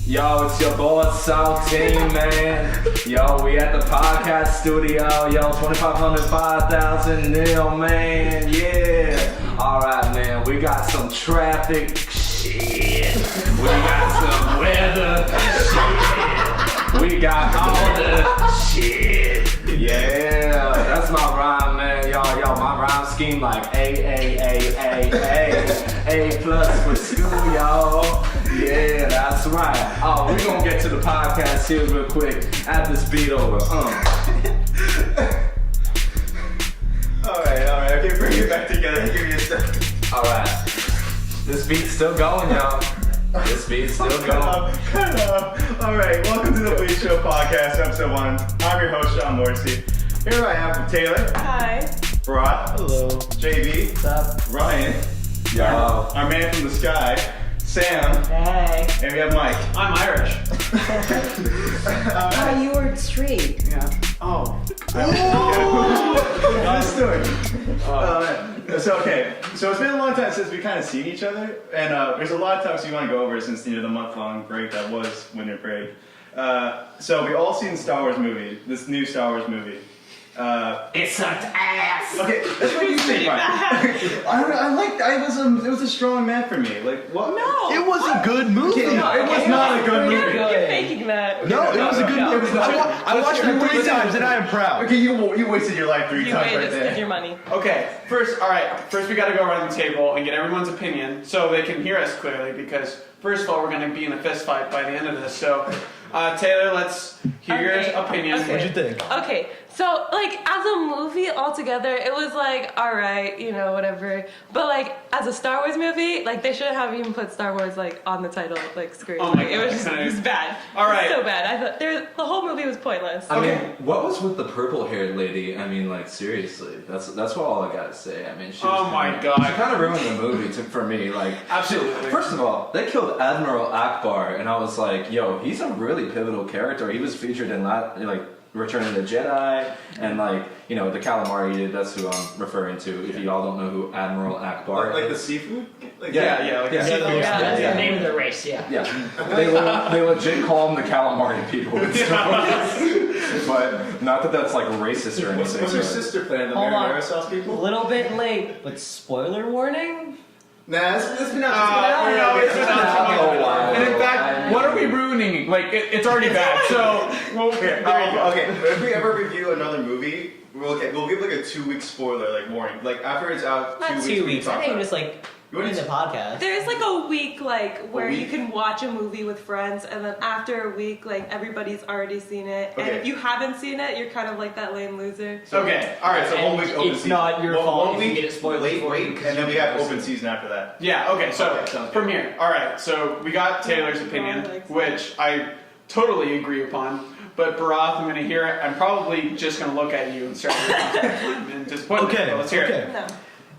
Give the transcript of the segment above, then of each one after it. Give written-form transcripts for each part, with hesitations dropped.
Yo, it's your boy Saltine, man. Yo, we at the podcast studio. Yo, 2,500, 5,000 nil, man. Yeah. Alright, man. We got some traffic shit. We got some weather shit. We got all the shit. Yeah. That's my rhyme, man. Yo, my rhyme scheme like A plus for school, yo. Yeah, that's right. Oh, we're gonna get to the podcast here real quick. Add this beat over. Alright, okay, bring it back together. Give me a second. Alright. This beat's still going, y'all. This beat's still going. Cut off. Alright, welcome to the Bleach Show Podcast, episode 1. I'm your host, Sean Morrissey. Here I am with Taylor. Hi. Broad. Hello. JB. What's up? Ryan. Yo. Our man from the sky. Sam. Hey. And we have Mike. I'm Irish. Oh, you were straight. Yeah. Oh. This story. Oh man. So it's been a long time since we kind of seen each other, and there's a lot of topics we want to go over since the month-long break that was winter break. So we all seen Star Wars movie, this new Star Wars movie. It sucked ass. Okay, that's what you think, Mike. It was a strong man for me. Like what? No. It was a good movie. No, it was not a good movie. You're faking that. No, it was a good movie. I watched it 3 times and I am proud. Okay, you wasted your life 3 You times right wasted there. your money. Okay, first we gotta go around the table and get everyone's opinion so they can hear us clearly because first of all, we're gonna be in a fist fight by the end of this. So, Taylor, let's hear your opinion. Okay. What'd you think? Okay, so like as a movie altogether, it was like alright, whatever. But like as a Star Wars movie, like they shouldn't have even put Star Wars like on the title like screen. Oh my Like, it was God. bad. All right. It was so bad. I thought the whole movie was pointless. I mean, what was with the purple-haired lady? I mean, like seriously, that's what all I gotta say. I mean, she was Oh my God. She kind of ruined the movie for me. Like, Absolutely. First of all, they killed Admiral Akbar, and I was like, yo, he's a really pivotal character. He was featured in Return of the Jedi, and the calamari did. That's who I'm referring to. If y'all don't know who Admiral Akbar Like the is. seafood? Yeah, like yeah. the seafood. Yeah. That's Yeah. the name of the race, yeah. Yeah, they legit call them the calamari people in Star Wars. But not that that's like racist or anything. What's her but- sister playing? The Hold on. marinara sauce A people? little bit late, but spoiler warning? Nah, it's been No, out. it's been out. Oh, wow. And in fact, what are we ruining? Like, it's already bad. So, well, there you go. Okay, if we ever review another movie, we'll give like a 2-week spoiler warning. Like after it's out, Not 2 weeks. 2 we weeks. talk I think about just like You wanna in the s- podcast. There's like a week where you week? can watch a movie with friends, and then after a week everybody's already seen it. And Okay. if you haven't seen it, you're kind of like that lame loser. Okay, alright, So so, 1 week open it's season. not your One- fault 1 if you week, get it spoiled late for you week, because and then you we have haven't open seen season after that. yeah, okay, so, Okay, sounds good. from here. Alright, so we got Taylor's opinion, which I totally agree upon. But Barath, I'm going to hear it. I'm probably just going to look at you and start and just put it. Let's hear it. No.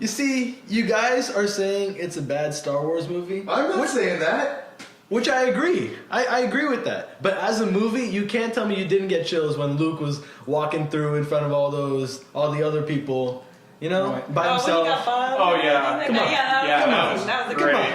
You see, you guys are saying it's a bad Star Wars movie, I'm not saying that. which I agree. I agree with that. But as a movie, you can't tell me you didn't get chills when Luke was walking through in front of all the other people, by When he got himself. bombed Oh, and yeah. everything. Come on. Yeah, Yeah, that was amazing. That was a great. good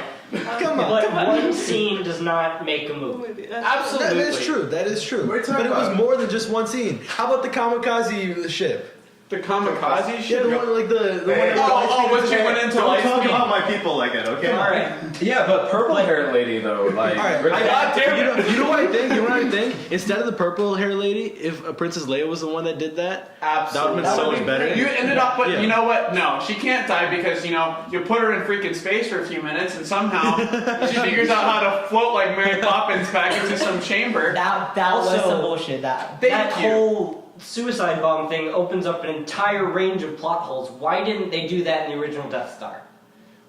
Come on. But one scene does not make a movie. movie. That's Absolutely. That is true. That is true. What are you talking But it was about? more than just one scene. How about the kamikaze ship? The kamikaze Yeah, shit. the one like the Hey, one. what you went into Don't light talk speed. about my people like that, okay? Alright. Yeah, but purple-haired lady though, like. All right, really- God damn it. you know what I think? You know what I think? Instead of the purple hair lady, if Princess Leia was the one that did that, Absolutely. that would have been so much better. You ended up, but Yeah. you know what? No, she can't die because, you put her in freaking space for a few minutes and somehow she figures out how to float like Mary Poppins back into some chamber. That Also- was some bullshit. That Thank you. whole suicide bomb thing opens up an entire range of plot holes. Why didn't they do that in the original Death Star?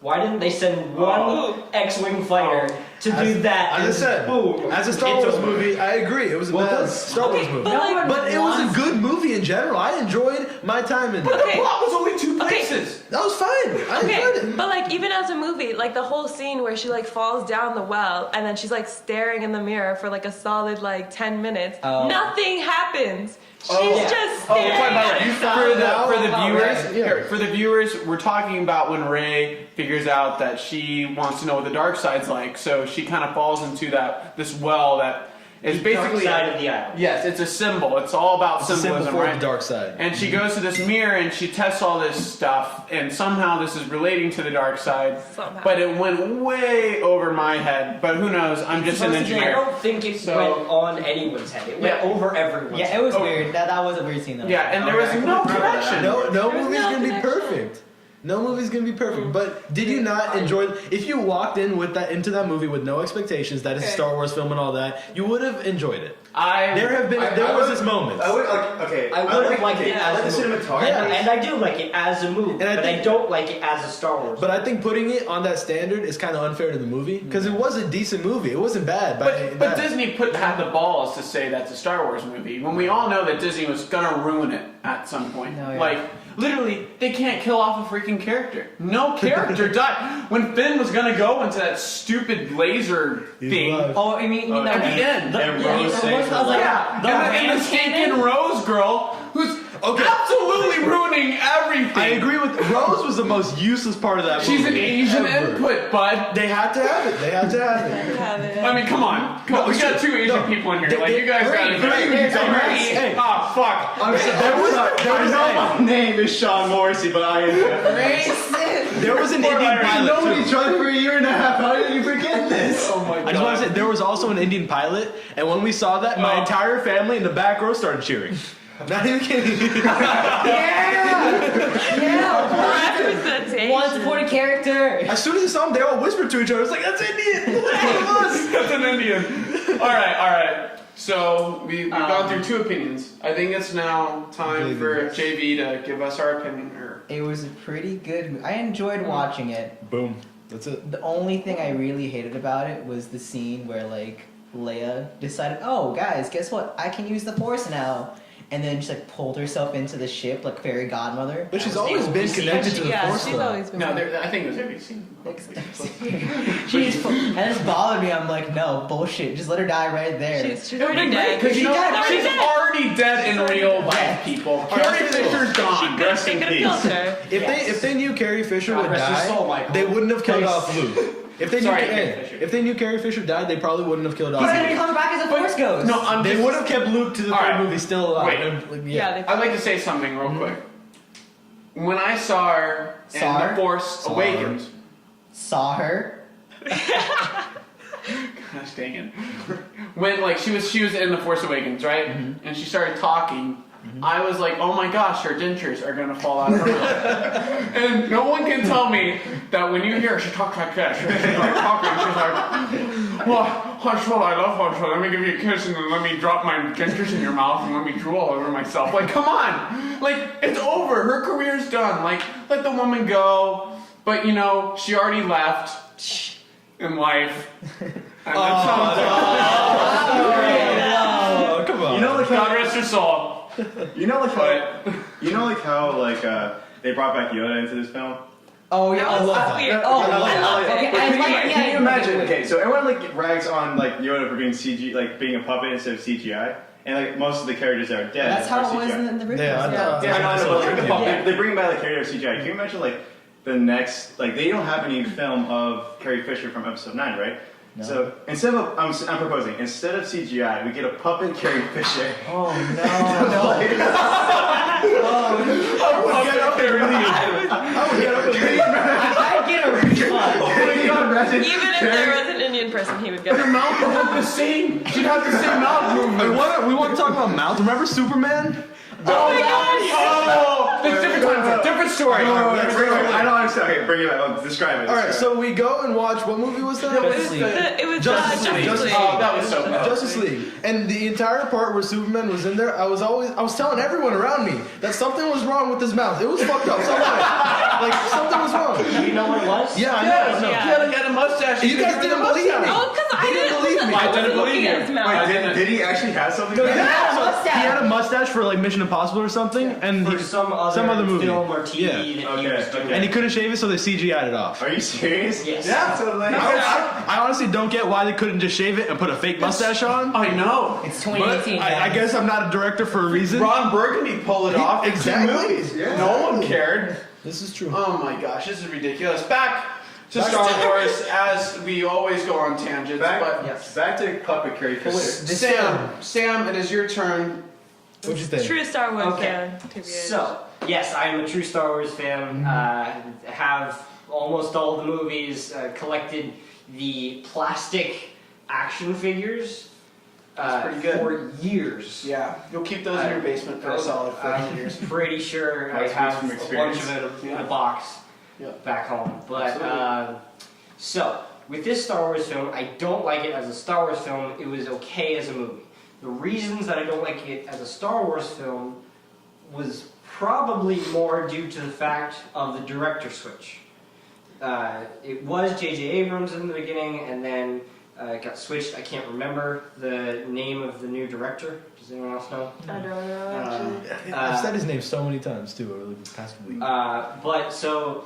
Why didn't they send one Oh. X-wing fighter to do that? As I and said, boom, as a Star it's Wars over. movie, I agree. It was a bad Star Wars movie. but like- But it was a good movie in general. I enjoyed my time in But it. the plot was only 2 places. That was fine. I enjoyed Okay, it. but even as a movie, the whole scene where she falls down the well and then she's staring in the mirror for a solid 10 minutes, Oh. nothing happens. She's just Oh, we're talking about staring for at the herself. viewers. Yeah. For the viewers, we're talking about when Rey figures out that she wants to know what the dark side's like. So she kind of falls into this well that is The dark basically side of the aisle. Yes, it's a symbol. It's all about It's a symbol symbolism, for right? the dark side. And she goes to this mirror and she tests all this stuff, and somehow this is relating to the dark side. Somehow. But it went way over my head. But who knows? I'm just an I engineer. don't think it So- went on anyone's head. It went Yeah. over everyone's Yeah, head. it was weird. That was a weird scene though. Yeah, and there was no connection. No There was movie's no gonna be connection. perfect. No movie's gonna be perfect. But did you not enjoy? If you walked in with that into that movie with no expectations that it's a Star Wars film and all that, you would have enjoyed it. There was this moment. I would like. Okay. I would have liked it I like as the a movie. cinematography. Yeah. And I do like it as a movie, And I but think- I don't like it as a Star Wars. But I think putting it on that standard is kind of unfair to the movie because it was a decent movie. It wasn't bad. But Disney had the balls to say that's a Star Wars movie when we all know that Disney was gonna ruin it at some point. No, yeah. Like literally, they can't kill off a freaking character. No character died when Finn was gonna go into that stupid laser He's thing alive. Oh, I mean, at the end. And yeah, Rose it saves was- I was like, Yeah, the and the hand stinking cannon? Rose girl who's absolutely ruining everything. I agree with Rose was the most useless part of that movie. She's an Asian ever. input, bud. They had to have it. They had to have it. Have it. I mean, come on. No, We got sure. two Asian No. people in here. They- Like, you guys got Three. Hey. Ah, fuck. I know my name is Sean Morrissey, but I am. There was an Indian pilot. known too. each other for a year and a half. How did you forget this? Oh my god. I just want to say there was also an Indian pilot, and when we saw that, my Oh. entire family in the back row started cheering. Not even kidding. Representation. one supporting character. As soon as they saw him, they all whispered to each other. It's like that's Indian. That's an Indian. All right. So we've gone through two opinions. I think it's now time for JV to give us our opinion. It was a pretty good. I enjoyed watching it. Boom. That's it. The only thing I really hated about it was the scene where like Leia decided, oh guys, guess what? I can use the Force now. And then she like pulled herself into the ship like fairy godmother. But she's always been connected to the Yeah, Force. she's though. always been. No, I think it was every scene. And it just bothered me. I'm like, no, bullshit. Just let her die right there. She's already dead. Because She died. she's already dead in real life, people. Carrie Fisher's gone. Rest in They could peace. have killed her. If they knew Carrie Fisher God would rest her die, soul, Michael. they wouldn't have killed off Luke. If they knew, Sorry, Carrie Fisher. if they knew Carrie Fisher died, they probably wouldn't have killed off He's Luke. gonna come back as a Force Ghost. No, I'm They just, would have kept Luke to the All third right. movie still alive. Wait. And, like, Yeah, they I'd like to say something real quick. When I saw her in Saw The her? Force Saw Awakens, Saw her. gosh dang it. When like she was in The Force Awakens, right? And she started talking. I was like, oh my gosh, her dentures are gonna fall out of her mouth. And no one can tell me that when you hear her, she talks like that. She's like talking, she's like, well, Han Solo, I love Han Solo. Let me give you a kiss and then let me drop my dentures in your mouth and let me drool all over myself. Like, come on! Like, it's over. Her career's done. Like, let the woman go. But you know, she already left in life. And that's Oh, come on. You know, like God how, rest her soul. you know, like how, But you know, like how, like they brought back Yoda into this film. Oh yeah, That I was love that. weird. Oh, I love it, I love it. okay, But I can, like- you, yeah, can you yeah, imagine? yeah. Okay, so everyone like rags on like Yoda for being CG, like being a puppet instead of CGI, and like most of the characters that are dead. That's how are it was CGI. in the original. Yeah, I know. Yeah, I know, but like, Yeah. they bring back the character of CGI. Can you imagine like the next, like they don't have any film of Carrie Fisher from Episode 9, right? No. So instead of, I'm proposing, instead of CGI, we get a puppet Carrie Fisher. Oh no. I get a refund. Even if there was an Indian person, he would get Her it. mouth would look the same. She'd have the same mouth movement. We want to talk about mouth. Remember Superman? Oh my gosh! Oh, that's different concept, different story. I don't understand. Okay, bring it back. I'll describe it. All right, so we go and watch. What movie was that? It was Justice League. Justice League. Oh, that was so bad. Justice League. And the entire part where Superman was in there, I was telling everyone around me that something was wrong with his mouth. It was fucked up. Like something was wrong. Do you know what it was? Yeah, I Yes, know. Yeah. he had a mustache. You guys didn't believe me. Oh, because I They didn't didn't believe me. I didn't believe looking you. at his mouth. Wait, did he actually have something? No, bad? he had something mustache. a mustache for like Mission Impossible or something, and For he, some other movie. film or TV Yeah. that he Okay, was doing. okay. And he couldn't shave it, so they CGI'd it off. Are you serious? Yes. Yeah. So like, I honestly don't get why they couldn't just shave it and put a fake mustache on. I know. It's But 2018. I guess I'm not a director for a reason. Ron Burgundy pulled it off in 2 Exactly. movies. No one cared. This is true. Oh my gosh, this is ridiculous. Back to Star Wars, as we always go on tangents. But back to puppetry. Sam, it is your turn. What'd you think? True Star Wars Okay. fan. TBH. So, yes, I am a true Star Wars fan. Have almost all the movies, collected the plastic action figures That's pretty good. for years. Yeah, you'll keep those in your basement for a solid 40 years. I'm pretty sure I That speaks have from a bunch experience. of it in a box Yeah. back home. But Absolutely. so with this Star Wars film, I don't like it as a Star Wars film. It was okay as a movie. The reasons that I don't like it as a Star Wars film was probably more due to the fact of the director switch. It was J.J. Abrams in the beginning, and then it got switched. I can't remember the name of the new director. Does anyone else know? I don't know. Actually. I've said his name so many times too over the past week. But so,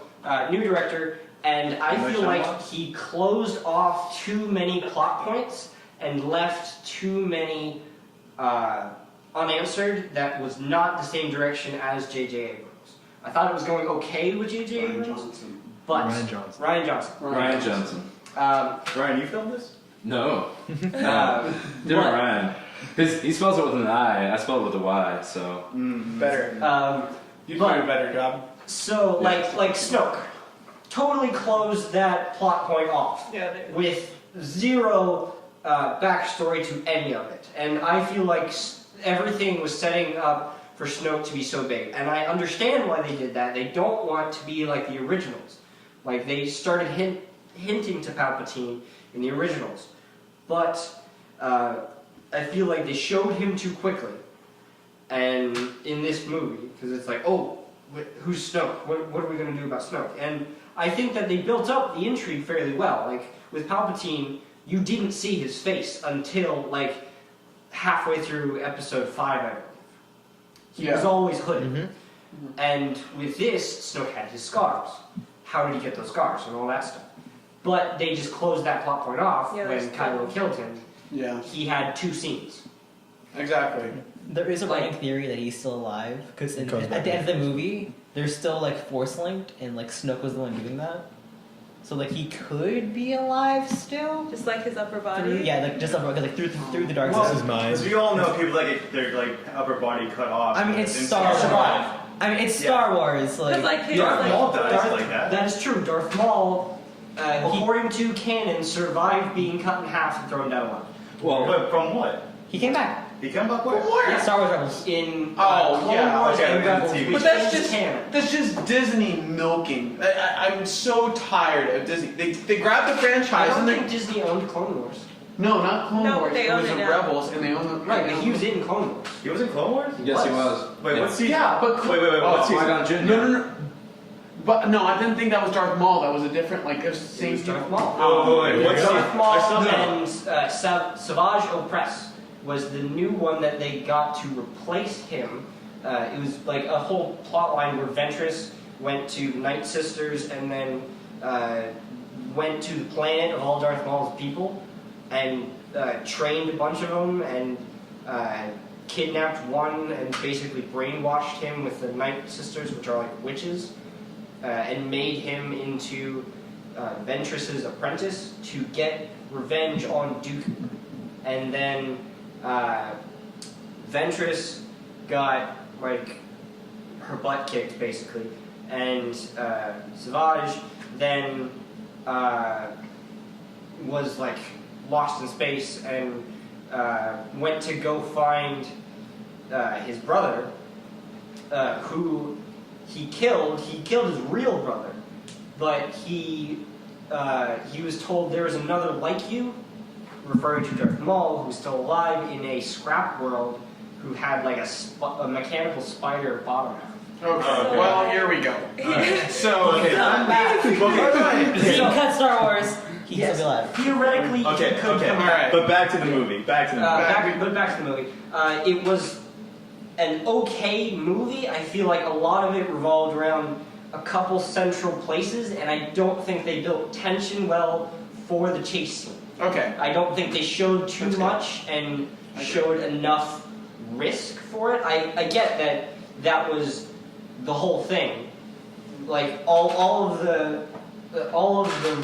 new director, and I feel like he closed off too many plot points and left too many unanswered that was not the same direction as J.J. Abrams. I thought it was going okay with J.J. Abrams, but Ryan Johnson. Ryan Johnson. Ryan Johnson. Ryan, you filmed this? No. But- Different Ryan. He spells it with an I. I spell it with a Y, so. Better. You do But- a better job. So, like Snoke, totally closed that plot point off. Yeah, they- With zero backstory to any of it. And I feel like everything was setting up for Snoke to be so big. And I understand why they did that. They don't want to be like the originals. Like, they started hinting to Palpatine in the originals. But I feel like they showed him too quickly. And in this movie, because it's like, oh, who's Snoke? What are we going to do about Snoke? And I think that they built up the intrigue fairly well. Like, with Palpatine, you didn't see his face until, like, halfway through episode 5, I believe. He was always hooded. And with this, Snoke had his scars. How did he get those scars and all that stuff? But they just closed that plot point off Yeah, when that's Kylo killed him. Yeah, He had 2 scenes. exactly. There is a running theory that he's still alive because He comes at back the end of the movie, they're still like force linked, and like Snoke was the one doing that. So like he could be alive still. Just like his upper body. Yeah, like just like through the dark Well, side. This is mine. Because we all know people that get their like upper body cut off. I mean, it's in Star Wars. Survive. I mean, it's Star Wars. Like, Because like his Darth like, Maul dies like that. That is true. Darth Maul, according to canon, survived being cut in half and thrown down a ladder. Well, But from what? he came back. He come back where? Star Wars Rebels. In Oh, yeah, Clone Wars okay, and Rebels, but which that's is just canon. that's just Disney milking. I'm so tired of Disney. They grabbed the I franchise don't and they think Disney owned Clone Wars. no, not Clone No, Wars. they it own was it the now. Rebels, and they own the Right, but he was in Clone Wars. He was in Clone Wars? yes, he was. Wait, Yeah. what season? Yeah, but Wait, Oh, what season? Qui-Gon Jinn. No. But no, I didn't think that was Darth Maul. That was a different, like, it was the It same was Darth people. Maul. Oh, wait, what's Darth up? Maul I still know. and Savage Opress was the new one that they got to replace him. It was like a whole plot line where Ventress went to Night Sisters and then went to the planet of all Darth Maul's people and trained a bunch of them and kidnapped one and basically brainwashed him with the Night Sisters, which are like witches, and made him into Ventress's apprentice to get revenge on Dooku. And then Ventress got like her butt kicked basically, and Savage then was like lost in space and went to go find his brother, who he killed. He killed his real brother, but he was told there was another like you, referring to Darth Maul, who's still alive in a scrap world, who had like a mechanical spider bottom half. Okay, well, here we go. So, Okay. Deep cut Star Wars. He can still be alive. Theoretically, Okay, he could okay. come All back. right. But back to the movie. Back to the movie. Back to the movie. It was an okay movie. I feel like a lot of it revolved around a couple central places, and I don't think they built tension well for the chase scene. Okay. I don't think they showed too much and showed enough risk for it. I get that was the whole thing. Like all of the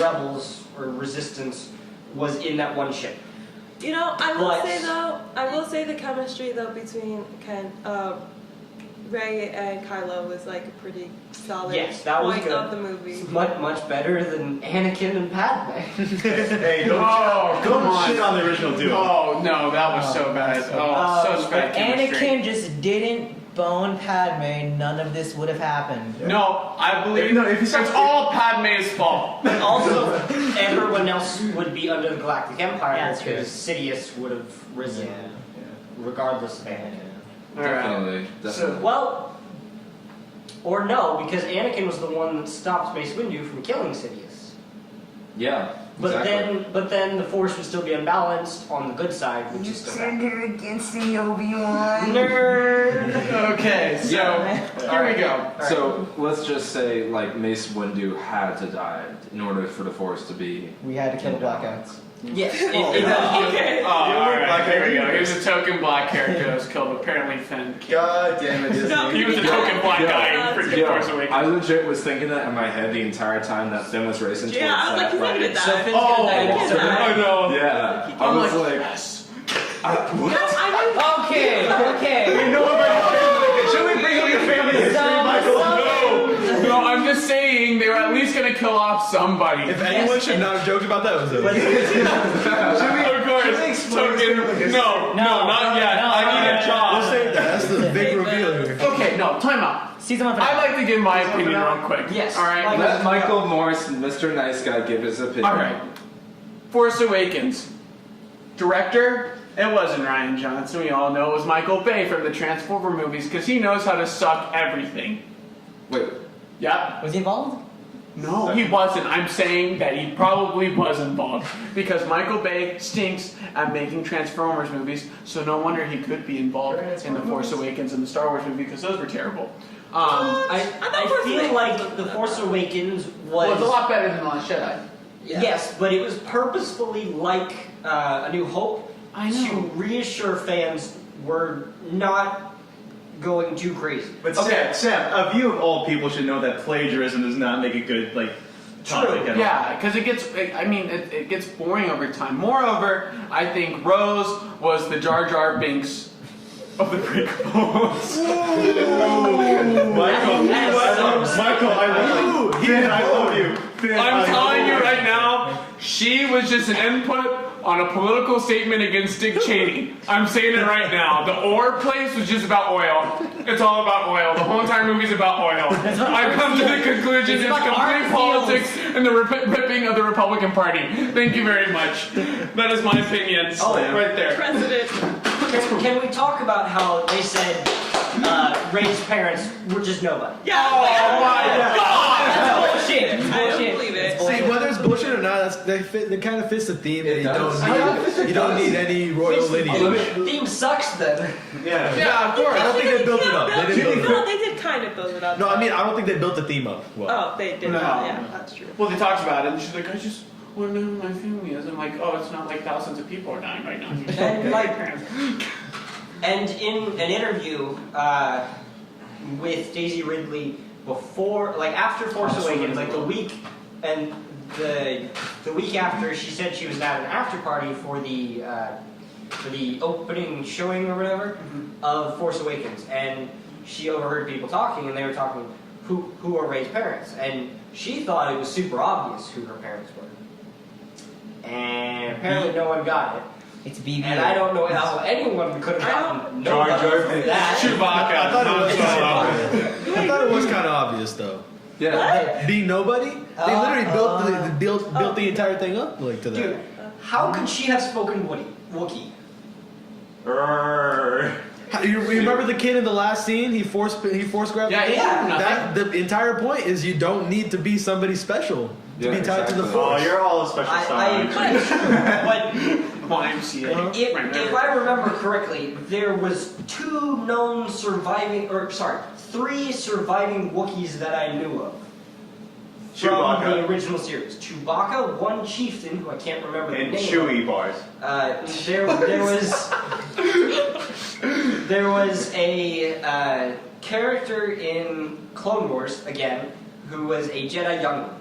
rebels or resistance was in that one ship. You know, I will say the chemistry though between Rey and Kylo was like a pretty solid Yes, that was point good. of the movie. Much better than Anakin and Padme. Hey, Oh, come don't on. shit on the original duo. Oh no, that was so bad. Oh, such bad chemistry. Anakin just didn't bone Padme, none of this would have happened. No, I believe No, if you it's all Padme's fault. Also, everyone else would be under the Galactic Empire Yeah, that's true. because Sidious would have risen regardless of Anakin. All right. Definitely. So, well, or no, because Anakin was the one that stopped Mace Windu from killing Sidious. Yeah. But exactly. then the Force would still be unbalanced on the good side, which is still bad. it against me, Obi-Wan. Nerd. Okay, so here we go. So let's just say like Mace Windu had to die in order for the Force to be. We had to kill the blackouts. Yes. Okay. Oh, all right. Black Here we character. go. Here's a token black character that was killed. Apparently, Finn. God damn it, Disney. He was a token black guy in freaking Yo, Force Awakens. I legit was thinking that in my head the entire time that Finn was racing towards Yeah, I was like, he's that gonna get So that. Finn's gonna die. He's gonna die. I know. Yeah. I'm I was like, yes. what? Okay. You know about should we bring up your family history, Michael? No, I'm just saying they were at least gonna kill off somebody. If anyone should not have joked about that, it was us. Of course, token. No, not yet. no, I need a We'll job. save that. That's the big reveal here. Okay, no, time out. Season 1 I'd like to give my opinion real quick. Yes. All right. Let Michael Morris, Mr. Nice Guy, give his opinion. All right. Force Awakens. Director, it wasn't Ryan Johnson. We all know it was Michael Bay from the Transformer movies because he knows how to suck everything. Wait. Yeah. Was he involved? No, he wasn't. I'm saying that he probably was involved because Michael Bay stinks at making Transformers movies, so no wonder he could be involved in The Force Awakens and the Star Wars movie because those were terrible. I feel like The Force Awakens Well, it's a was lot better than The Last Jedi. yes, but it was purposefully like A New Hope I know. to reassure fans we're not going too crazy. But Okay. Sam, a view of all people should know that plagiarism does not make a good topic at all. Yeah, because it gets boring over time. Moreover, I think Rose was the Jar Jar Binks of the prequels. Michael, I love you. Finn, I love you. Finn, I'm telling you right now, she was just an input on a political statement against Dick Cheney. I'm saying it right now. The ore place was just about oil. It's all about oil. The whole entire movie's about oil. I've come to the conclusion it's complete politics and the ripping of the Republican Party. Thank you very much. That is my opinion. Right there. President. Can we talk about how they said Rey's parents were just nobody? Yeah. Oh my God! That's bullshit. I don't Bullshit. believe it. See, whether it's bullshit or not, that kind of fits the theme. That It you don't need any royal lineage. Theme sucks then. Yeah, of course. I don't think they built it up. They didn't build it No, up. they did kind of build it up. No, I mean, I don't think they built the theme up. Well, Oh, they did. No. Yeah, that's true. Well, they talked about it, and she's like, I just want to know who my family is. I'm like, oh, it's not like thousands of people are dying right now. And and in an interview with Daisy Ridley before, like after Force Awakens, like the week after, she said she was at an after party for the opening showing or whatever of Force Awakens, and she overheard people talking, and they were talking who are Rey's parents, and she thought it was super obvious who her parents were, and apparently no one got it. It's BB. And I don't know how anyone could have gotten Jar Jar nobody from Binks. that. I thought it was kind of obvious though. Yeah. Being nobody, they literally built the entire thing up like to that. Dude, how could she have spoken Wookiee? You remember the kid in the last scene? He force grabbed. Yeah, the yeah. That the entire point is you don't need to be somebody special. to be tied to the exactly. Force. Oh, you're all a special I song. agree, but YMCA. if I remember correctly, there was three surviving Wookiees that I knew of. From Chewbacca. the original series. Chewbacca, one chieftain, who I can't remember the And name. Chewie bars. There was a character in Clone Wars, again, who was a Jedi youngling.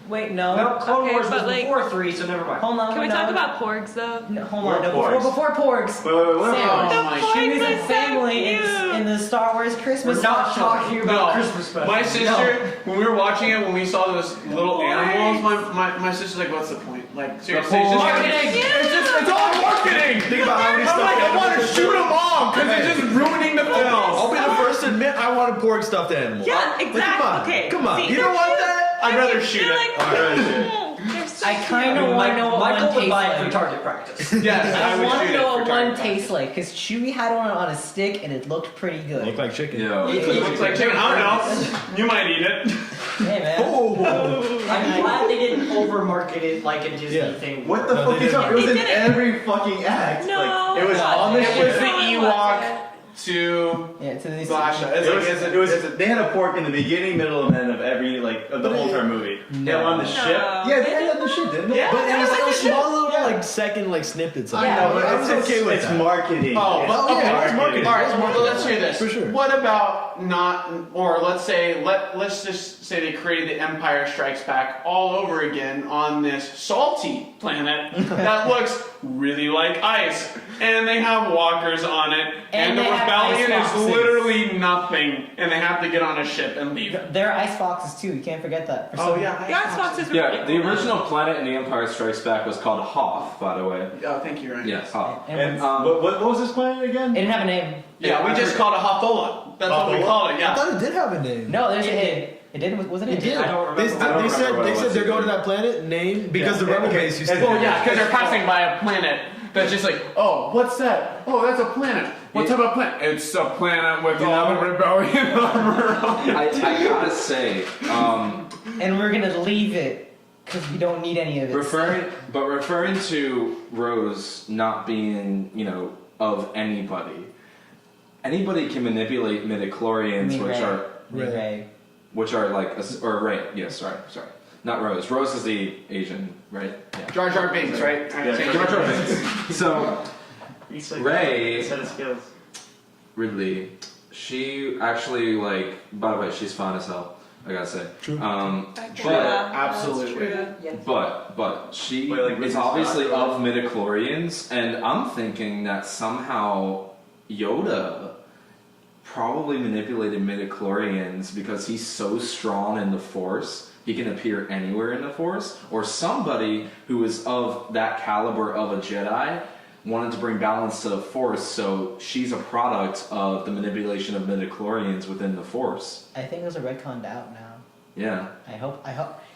Wait, no. No, Clone Okay, Wars was but, like- before 3, so never mind. Hold on. Can we no. talk about porgs though? No, hold We're on. No, Porgs. before Porgs. Wait, what? Sam, Oh my Chewie's Porgs and are so family cute. in the Star Wars Christmas We're not special. talking about No, Christmas special. my sister, when we were watching it, when we saw those little animals, my sister's like, "What's the point?" Like seriously, it's just Marketing. It's all marketing. Think about how many I'm like, I want to animals- shoot them all because it's just ruining the film. I'll be the first to admit I want a pork stuffed animal. Yeah, Like, exactly. come on, Okay. come on. See, You don't they're want cute. that? I'd rather shoot They're it. like, they're so I kind of want to know what Michael one would tastes buy it like. for target practice. Yes, I would want shoot to it know for what target one tastes like because Chewie had one on a stick and it looked pretty good. Look like chicken. Yo. It looks like chicken. I don't know. You might eat it. Hey man. Oh. I'm glad they didn't overmarket it like a Disney Yeah. thing. What the No, fuck they is up? It was They in didn't. every fucking act. No. Like, it was on the It was ship. the No, it Ewok wasn't. to Yeah, to the Sasha. It was, they had a pork in the beginning, middle, and end of every, like, of the whole entire movie. They had one on the ship. Yeah, they had it on the ship, didn't they? Yeah. But it was like a Yeah. small little like second like snippets of it. I know, but I was okay with it's that. marketing. Oh, It's well, okay. it's marketing. All right, well, let's hear this. For sure. What about not, or let's say, let's just say they created the Empire Strikes Back all over again on this salty planet that looks really like ice, and they have walkers on it, and the they have rebellion ice is boxes. literally nothing, and they have to get on a ship and leave. There are ice foxes too. You can't forget that. For Oh some- yeah. The Icebox is Yeah, really the cool. original planet in The Empire Strikes Back was called Hoth, by the way. Oh, thank you, Ryan. Yes, Hoth. And Um, what was this planet again? It didn't have a name. Yeah, we just called it Hothola. That's what we Hothola? called it. I Yeah. thought it did have a name. No, there's It a did. It did. Wasn't it? It did. I don't They, remember. I don't they said remember what they it said was they're going to either. that planet name because Yeah. the rebel Okay. base used to. Well, Well, yeah, because they're passing by a planet that's just like, oh, what's that? Oh, that's a planet. What type of planet? It's a planet with all the rebellion armor on it. I gotta say, And we're gonna leave it because we don't need any of it. referring to Rose not being, of anybody. Anybody can manipulate midichlorians, Me, which Ray. are Me, Ray. like, or Ray. Yes, sorry, not Rose. Rose is the Asian, right? Yeah. Jar Jar Binks, right? Yeah, Jar Jar Binks. So He's like, Ray- set of skills. Ridley, she actually by the way, she's fine as hell. I gotta say. True. Absolutely. But she Wait, like is Ridley obviously Scott? of midichlorians, and I'm thinking that somehow Yoda probably manipulated midichlorians because he's so strong in the Force. He can appear anywhere in the Force, or somebody who is of that caliber of a Jedi wanted to bring balance to the Force, so she's a product of the manipulation of midichlorians within the Force. I think those are retconned out now. Yeah. I hope.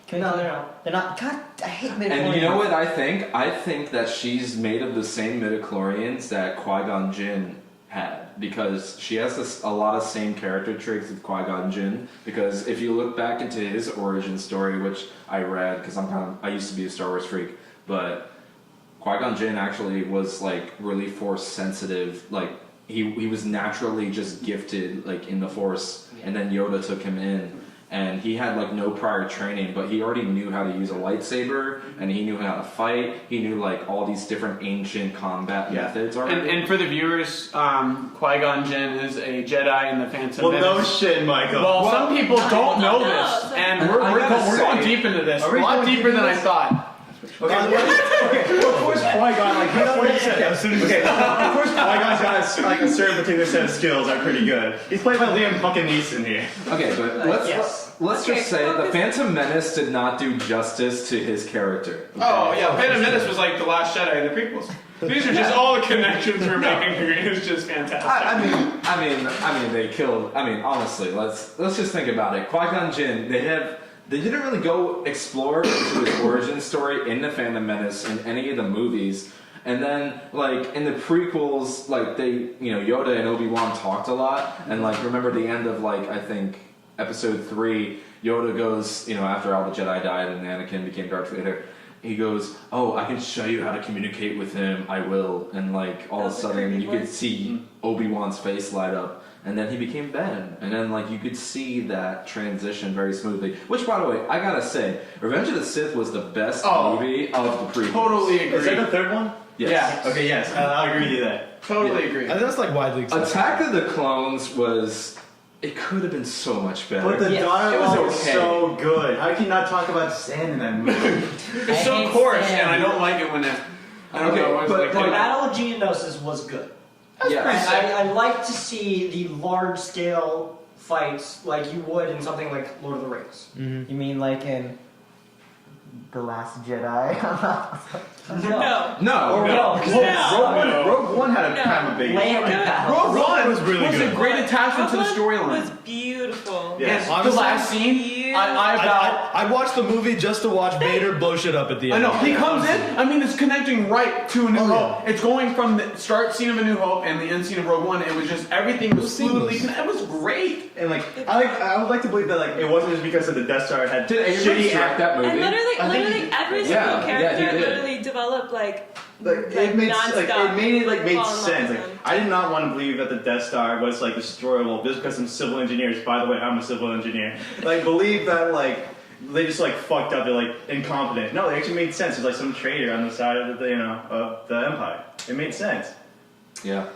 Can we No, call they're it- not. They're not. God, I hate midichlorians. And you know what I think? I think that she's made of the same midichlorians that Qui-Gon Jinn had, because she has a lot of same character traits with Qui-Gon Jinn. Because if you look back into his origin story, which I read, because I used to be a Star Wars freak, but Qui-Gon Jinn actually was really Force sensitive. He was naturally just gifted in the Force, and then Yoda took him in. And he had no prior training, but he already knew how to use a lightsaber, and he knew how to fight. He knew all these different ancient combat methods already. And for the viewers, Qui-Gon Jinn is a Jedi in the Phantom Well, Menace. no shit, Michael. Well, some people don't know don't this, know. and I we're gotta going say- deep into this. Are A we lot going deeper deep than I into this? thought. Okay, well, of course Qui-Gon, as soon as okay, of course Qui-Gon's got a certain particular set of skills that are pretty good. He's played by Liam fucking Neeson here. Okay, but let's Okay, just say the focus- Phantom Menace did not do justice to his character. Okay? Oh yeah, Phantom Menace was like the Last Jedi in the prequels. These are just all the connections we're making here. It's just fantastic. I mean, they killed. I mean, honestly, let's just think about it. Qui-Gon Jinn, they didn't really go explore into his origin story in the Phantom Menace in any of the movies. And then, in the prequels, Yoda and Obi-Wan talked a lot. And, remember the end of, I think Episode 3, Yoda goes, after all the Jedi died and Anakin became Darth Vader, he goes, "Oh, I can show you how to communicate with him. I will." And like all of a That's a sudden, creepy you could voice. see Obi-Wan's face light up, and then he became Ben. And then like you could see that transition very smoothly. Which, by the way, I gotta say, Revenge of the Sith was the best movie of the prequels. Totally agree. Is that the third one? Yes. Yeah. Okay, yes, I'll agree with you there. Totally agree. I think that's like widely accepted. Attack of the Clones was. It could have been so much better. But the Yes. dialogue It was was okay. so good. How can you not talk about sand in that movie? It's so hate coarse, Sam. and I don't like it when it. I don't Okay, know. It's but- like, The Battle of Geonosis was good. Yes. I like to see the large scale fights like you would in something like Lord of the Rings. You mean like in The Last Jedi? No. No. No. Rogue One had a No. kind of a big. Land battle. Rogue One was really was good. a great attachment to the Rogue storyline. One was beautiful. Yes. And Honestly, the last scene, I watched the movie just to watch Vader blow shit up at the I end. know he comes in. I mean, it's connecting right to A New Oh, Hope. yeah. It's going from the start scene of A New Hope and the end scene of Rogue One. It was just everything was seamless. fluidly. It was great. And like, I would like to believe that like it wasn't just because of the Death Star had Did Abrams shitty direct that movie? And I think literally, he- every yeah, single yeah, he character did. literally developed like it made nonstop. it made it like made Fall in love sense. with Like them. I did not want to believe that the Death Star was like destroyable just because some civil engineers. By the way, I'm a civil engineer. Like believe that like they just like fucked up. They're like incompetent. No, they actually made sense. There's like some traitor on the side of the of the Empire. It made sense. Yeah.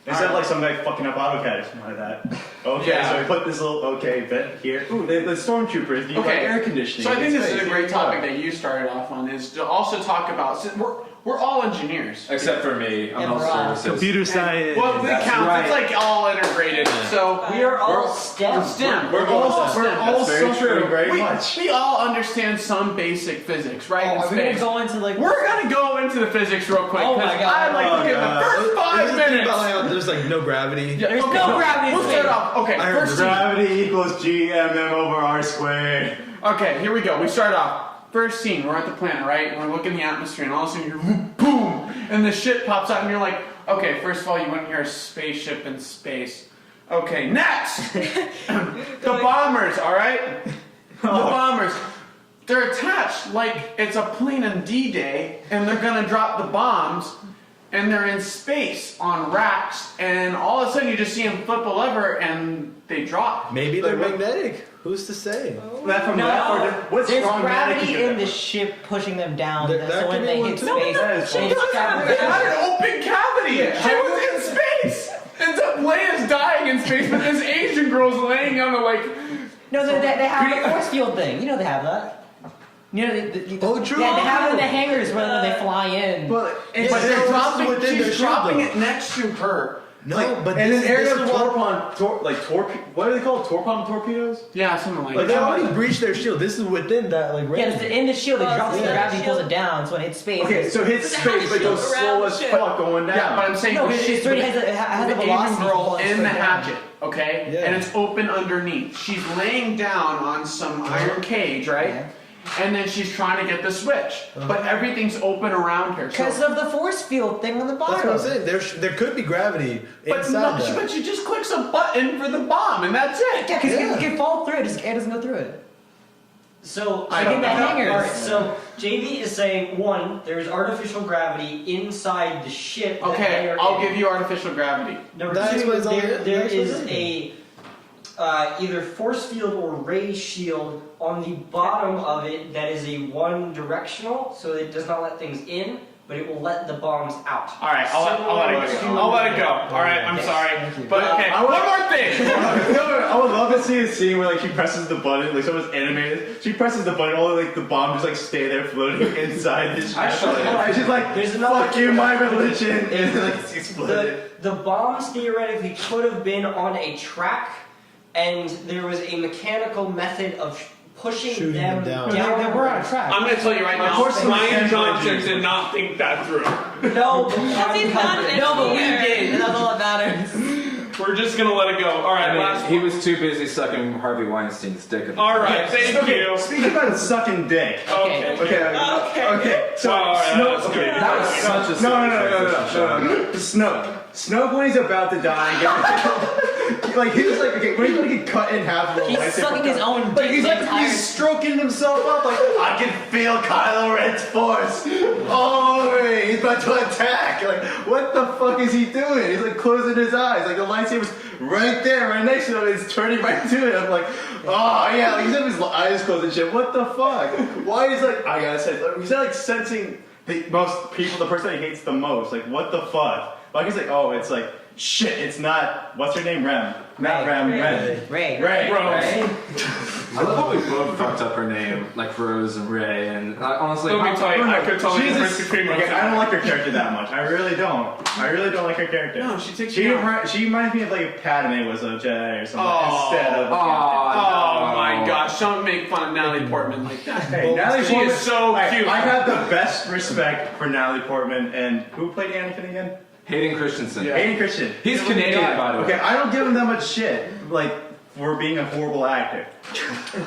Instead of like some guy fucking up AutoCAD or something like that. Okay, Yeah. so we put this little vent here. Ooh, the stormtroopers need like Okay. air conditioning. So I think in this is space. a great Here we topic go. that you started off on. Is to also talk about. So we're all engineers. Except for me. I'm And health Rob. services. Computer science. Well, it That's counts. right. It's like all integrated. So We are all We're- STEM. STEM. We're all STEM. That's very true. Very we, much. we all understand some basic physics, right? Oh, in are we gonna space. go into like? We're gonna go into the physics real quick. Oh my 'cause God. I'd like Oh to get God. the first 5 There's a thing minutes. about how there's like no gravity. Yeah, There's okay, no gravity in We'll start space. off. Okay, I heard first scene. Gravity equals GMM over R squared. Okay, here we go. We start off. First scene, we're at the planet, right? We're looking in the atmosphere, and all of a sudden you hear boom, and the shit pops out, and you're like, okay, first of all, you wouldn't hear a spaceship in space. Okay, next! The bombers, alright? The bombers. They're attached like it's a plane in D-Day, and they're gonna drop the bombs, and they're in space on racks, and all of a sudden you just see them flip a lever, and they drop. Maybe they're magnetic. Who's to say? That from No, that far, what's there's wrong gravity in the ship pushing them down. That so could when be they one hit too. space, That is they false. travel They had down. an open cavity. She was in space. Ends up Leia's dying in space, but this Asian girl's laying on the like. No, they have the force field thing. You know they have that. You know, Oh, true. Yeah, they have it in the hangars when they fly in. But Yeah, But they're it's dropping. within their She's shield, dropping though. it next to her. No, like, but and this, an area this of is what, what are they called? Torpon torpedoes? Yeah, something like like they that. already breached their shield. This is within that like Yeah, range. it's in the shield. It Oh, drops so the the gravity, pulls shield- it down. So when it hits space. Okay, so hit Does it have space, but it goes shield slow around as the ship? fuck going down. Yeah, but I'm saying No, the it ship- already has a the Asian velocity girl pulling in the straight down. hatchet, okay, Yeah. and it's open underneath. She's laying down on some iron cage, right? Yeah. And then she's trying to get the switch, but everything's open around her. So Because of the force field thing on the bottom. That's what I'm saying. There could be gravity But inside no, that. but she just clicks a button for the bomb, and that's it. Yeah, because Yeah. it can fall through it. It doesn't go through it. So I Like don't in the know. hangars. Alright, so JV is saying one, there's artificial gravity inside the ship. that they Okay, are I'll in. give you artificial gravity. Number That two, explains all there, the- there that is explains either force field or ray shield on the bottom of it that is a one-directional, so it does not let things in, but it will let the bombs out. All right, I'll let it go. I'll let it go. All right, I'm sorry, Thank you. but okay. I One want- more thing. I would love to see a scene where like she presses the button, like someone's animated. She presses the button, all like the bomb just like stay there floating inside the ship. Actually, And she's like, there's another- "Fuck you, my religion," and like it's exploded. The bombs theoretically could have been on a track, and there was a mechanical method of pushing Shooting them down. They were on track. I'm gonna tell you right Of now, course the Ryan mechanical Johnson engineer- did not think that through. No, He's not an No, but we engineer. did. That's all that matters. We're just gonna let it go. All right, last he one. was too busy sucking Harvey Weinstein's dick. At the All time. right, thank you. Speaking about sucking dick. Okay. Okay. So All right, Snoke. that's Okay. good. That was such a No. Snoke. Snoke when he's about to die. Like he was like, okay, when he's gonna get cut in half, He's sucking his own Like dick. he's the like entire- he's stroking himself up, like I can feel Kylo Ren's force. Oh, he's about to attack. Like what the fuck is he doing? He's like closing his eyes, like the lightsaber's right there, right next to him. It's turning right to him. Like, oh yeah, like he's having his eyes closed and shit. What the fuck? Why is like I gotta say, he's not like sensing the most people, the person he hates the most. Like what the fuck? Like he's like, oh, it's like. Shit, it's not. What's her name? Rem. Not Rem. Ren. Ray. Ray. I love how we both fucked up her name, like Rose and Ray, and honestly, Let me tell you, I could totally She's difference between okay, I don't like her character that much. I really don't. I really don't like her character. No, she takes She me out. she reminds me of like Padme was a Jedi or something Oh. instead of. Oh my gosh, don't make fun of Natalie Portman like that. Hey, Natalie she Portman is so cute. I have the best respect for Natalie Portman and who played Anakin again? Hayden Christensen. Hayden Christensen. He's Canadian, by the way. Okay, I don't give him that much shit. Like for being a horrible actor.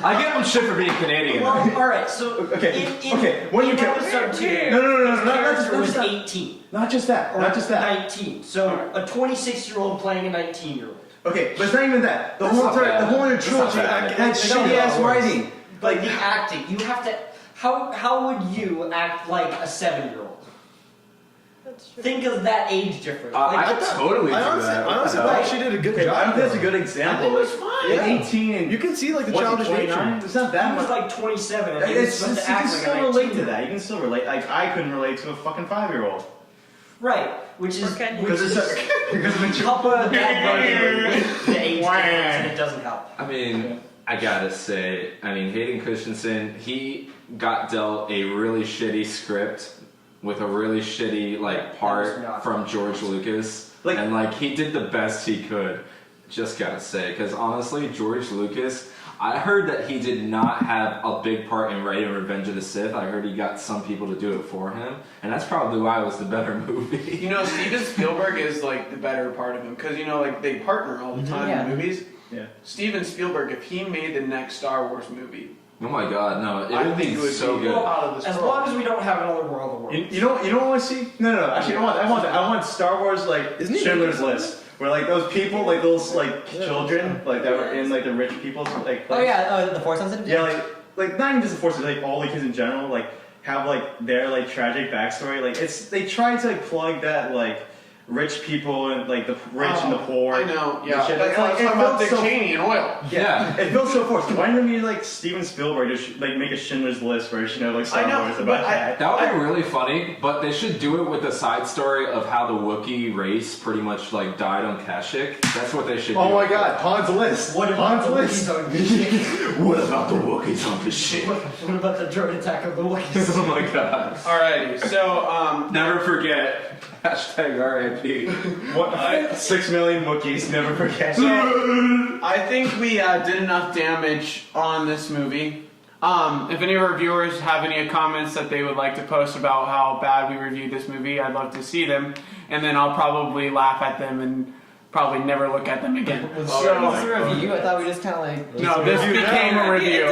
I give him shit for being Canadian. Well, all right. So Okay, in okay, when you in can- episode 2, No, his not character just was that. 18. Not just that. Or Not just that. 19. So a 26-year-old playing a 19-year-old. Okay, but it's not even that. The That's whole not bad. the whole other That's not trilogy bad. had shitty ass writing. Like the acting, you have to. How would you act like a 7-year-old? That's true. Think of that age difference. I could totally do I honestly, that. I honestly thought she did a good Okay, job. I don't think that's a though. good example. I think it was fine. Yeah. 18 and You can see like the what's it, childish 29? nature. It's not that he was much. like 27, and he was It's supposed just, to you act can like still a relate 19. to that. You can still relate. Like I couldn't relate to a fucking 5-year-old. Right, which is Or can you? which Because is it's because of the couple that with the age difference, and it doesn't help. I mean, I gotta say, Hayden Christensen, he got dealt a really shitty script with a really shitty was part not- from George Lucas, Like- and he did the best he could. Just gotta say, because honestly, George Lucas, I heard that he did not have a big part in writing Revenge of the Sith. I heard he got some people to do it for him, and that's probably why it was the better movie. You know, Steven Spielberg is like the better part of him because they partner all the time Yeah. in movies. Yeah. Steven Spielberg, if he made the next Star Wars movie, Oh my god, no, it I would think be it would so be good. out of this As world. long as we don't have another World of Warcraft. You don't want to see? No. Actually, I want that. I want Star Wars Isn't he Schindler's making List, where those people, those children, that were in the rich people's Oh yeah, the Force sensitive. Yeah, like not even just the Forces, all the kids in general, have their tragic backstory. They try to plug that rich people and the rich and the poor. I know, yeah. Shit. That's Like, talking it about feels Dick so- Cheney and oil. Yeah. It feels so forced. Why didn't you Steven Spielberg just make a Schindler's List version of Star I know, Wars but about that? That would be really funny, but they should do it with the side story of how the Wookiee race pretty much died on Kashyyyk. That's what they should do. Oh my God, Han's List. What about Han's the List? Wookiees on the ship? What about the Wookiees on the ship? What about the drone attack of the Wookiees? Oh my god. Alrighty, so Never forget. Hashtag RIP. 6 million Wookiees, never forget. I think we did enough damage on this movie. If any of our viewers have any comments that they would like to post about how bad we reviewed this movie, I'd love to see them, and then I'll probably laugh at them and probably never look at them again. What's So, the review? I thought we just kind of no, this became a review.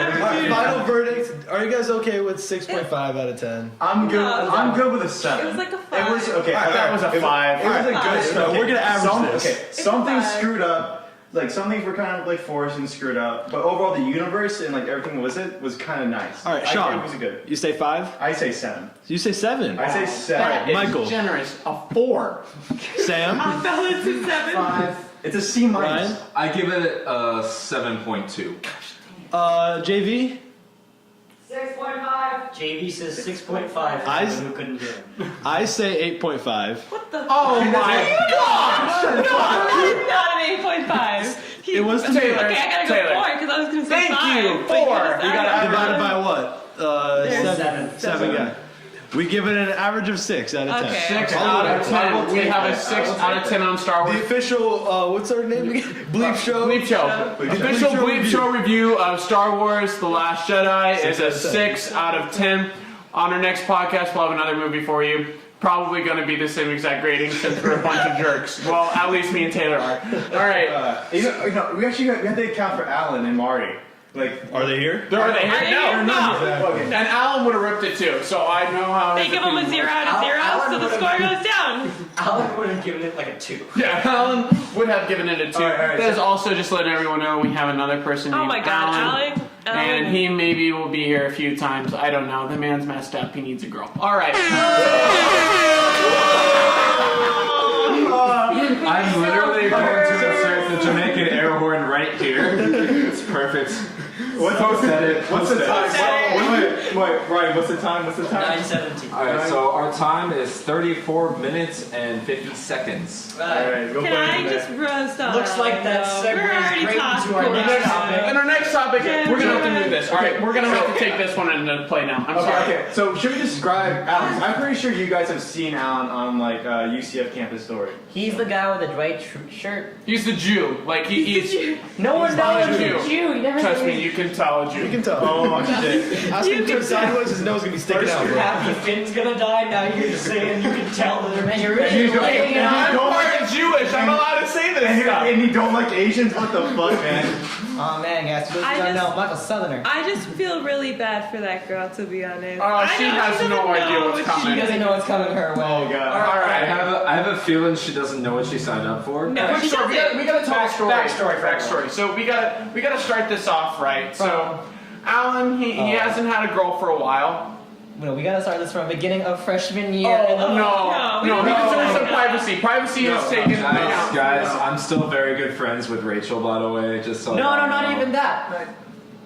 Final verdict. Are you guys okay with 6.5 out of 10? I'm good. No, I'm good with a 7. It was like a 5. It was okay. That was a 5. It was a Alright, good fine. start. No, we're gonna average this. Okay, It's something fine. screwed up. Some things were kind of forced and screwed up, but overall the universe and everything was kind of nice. All right, I Sean. think it was good. You say 5? I say 7. You say 7. I say 7. Michael. Generous. A 4. Sam. I fell into 7. 5. It's a C minus. Ryan. I give it a 7.2. JV. 6.5. JV says 6.5. I- Who couldn't do it? I say 8.5. What the? Oh my gosh! No, it's not an 8.5. It was Taylor. Okay, I gotta go Taylor. 4 because I was gonna say Thank 5. you, but 4. gotta You gotta Divided by what? There's 7. 7. Yeah. We give it an average of 6 out of 10. Okay. 6 I'll out of take that. 10. We have a 6 out of 10 on Star The Wars. official, what's our name again? Bleep Show. Bleep Show. Official Bleep Show Bleep review. Show review of Star Wars The Last Jedi is a 6 6 out of 10. On our next podcast, we'll have another movie for you. Probably going to be the same exact rating since we're a bunch of jerks. Well, at least me and Taylor are. All right. We have to account for Alan and Marty. Like, Are they here? Are they here? No, no. Exactly. And Alan would have ripped it too, so I know how. They his give him a opinion 0 was. out of 0, Alan so the would've- score goes down. Alan would have given it like a 2. Yeah, Alan would have given it a 2. All right, That is so- also just letting everyone know we have another person Oh named my god, Alan. Alan. And he maybe will be here a few times. I don't know. The man's messed up. He needs a girl. All right. I'm literally going to insert the Jamaican air horn right here. It's perfect. what's the time? Post-edit. Wait, Ryan, what's the time? 9:17. Alright, so our time is 34 minutes and 50 seconds. Alright, go Can play I it. just roast on Looks like that We're segues already great talking into our about next it. topic. And our next topic, Yeah, we're gonna have yeah. to do this. All right, we're gonna have to take this one into play now. I'm sorry. Okay, so should we describe Alex? I'm pretty sure you guys have seen Alan on like UCF Campus Story. He's the guy with the white shirt. He's the Jew. Like he's. No one not knows a he's a Jew. Jew. You never Trust seen me, you can tell a Jew. You can tell. Oh shit! Ask him to turn sideways, his nose is gonna be sticking out, bro. Happy Finn's gonna die. Now you're just saying you can tell that they're You're really laying it I'm on. part Jewish. I'm allowed to say this stuff. And you don't like Asians? What the fuck, man? Oh man, guys, you I don't just- know Michael Southerner. I just feel really bad for that girl, to be honest. Oh, she has no idea what's She coming. doesn't know what's coming her way. Oh god. All I right. have a feeling she doesn't know what she signed up for. No, Quick she story. doesn't. We gotta talk Backstory for Backstory. So we gotta start this off right. So Alan, he hasn't had a girl for a while. No, we gotta start this from beginning of freshman year. Oh and no, because there's some privacy. Privacy is taken into account. Guys, I'm still very good friends with Rachel, by the way. Just so No, y'all not know. even that.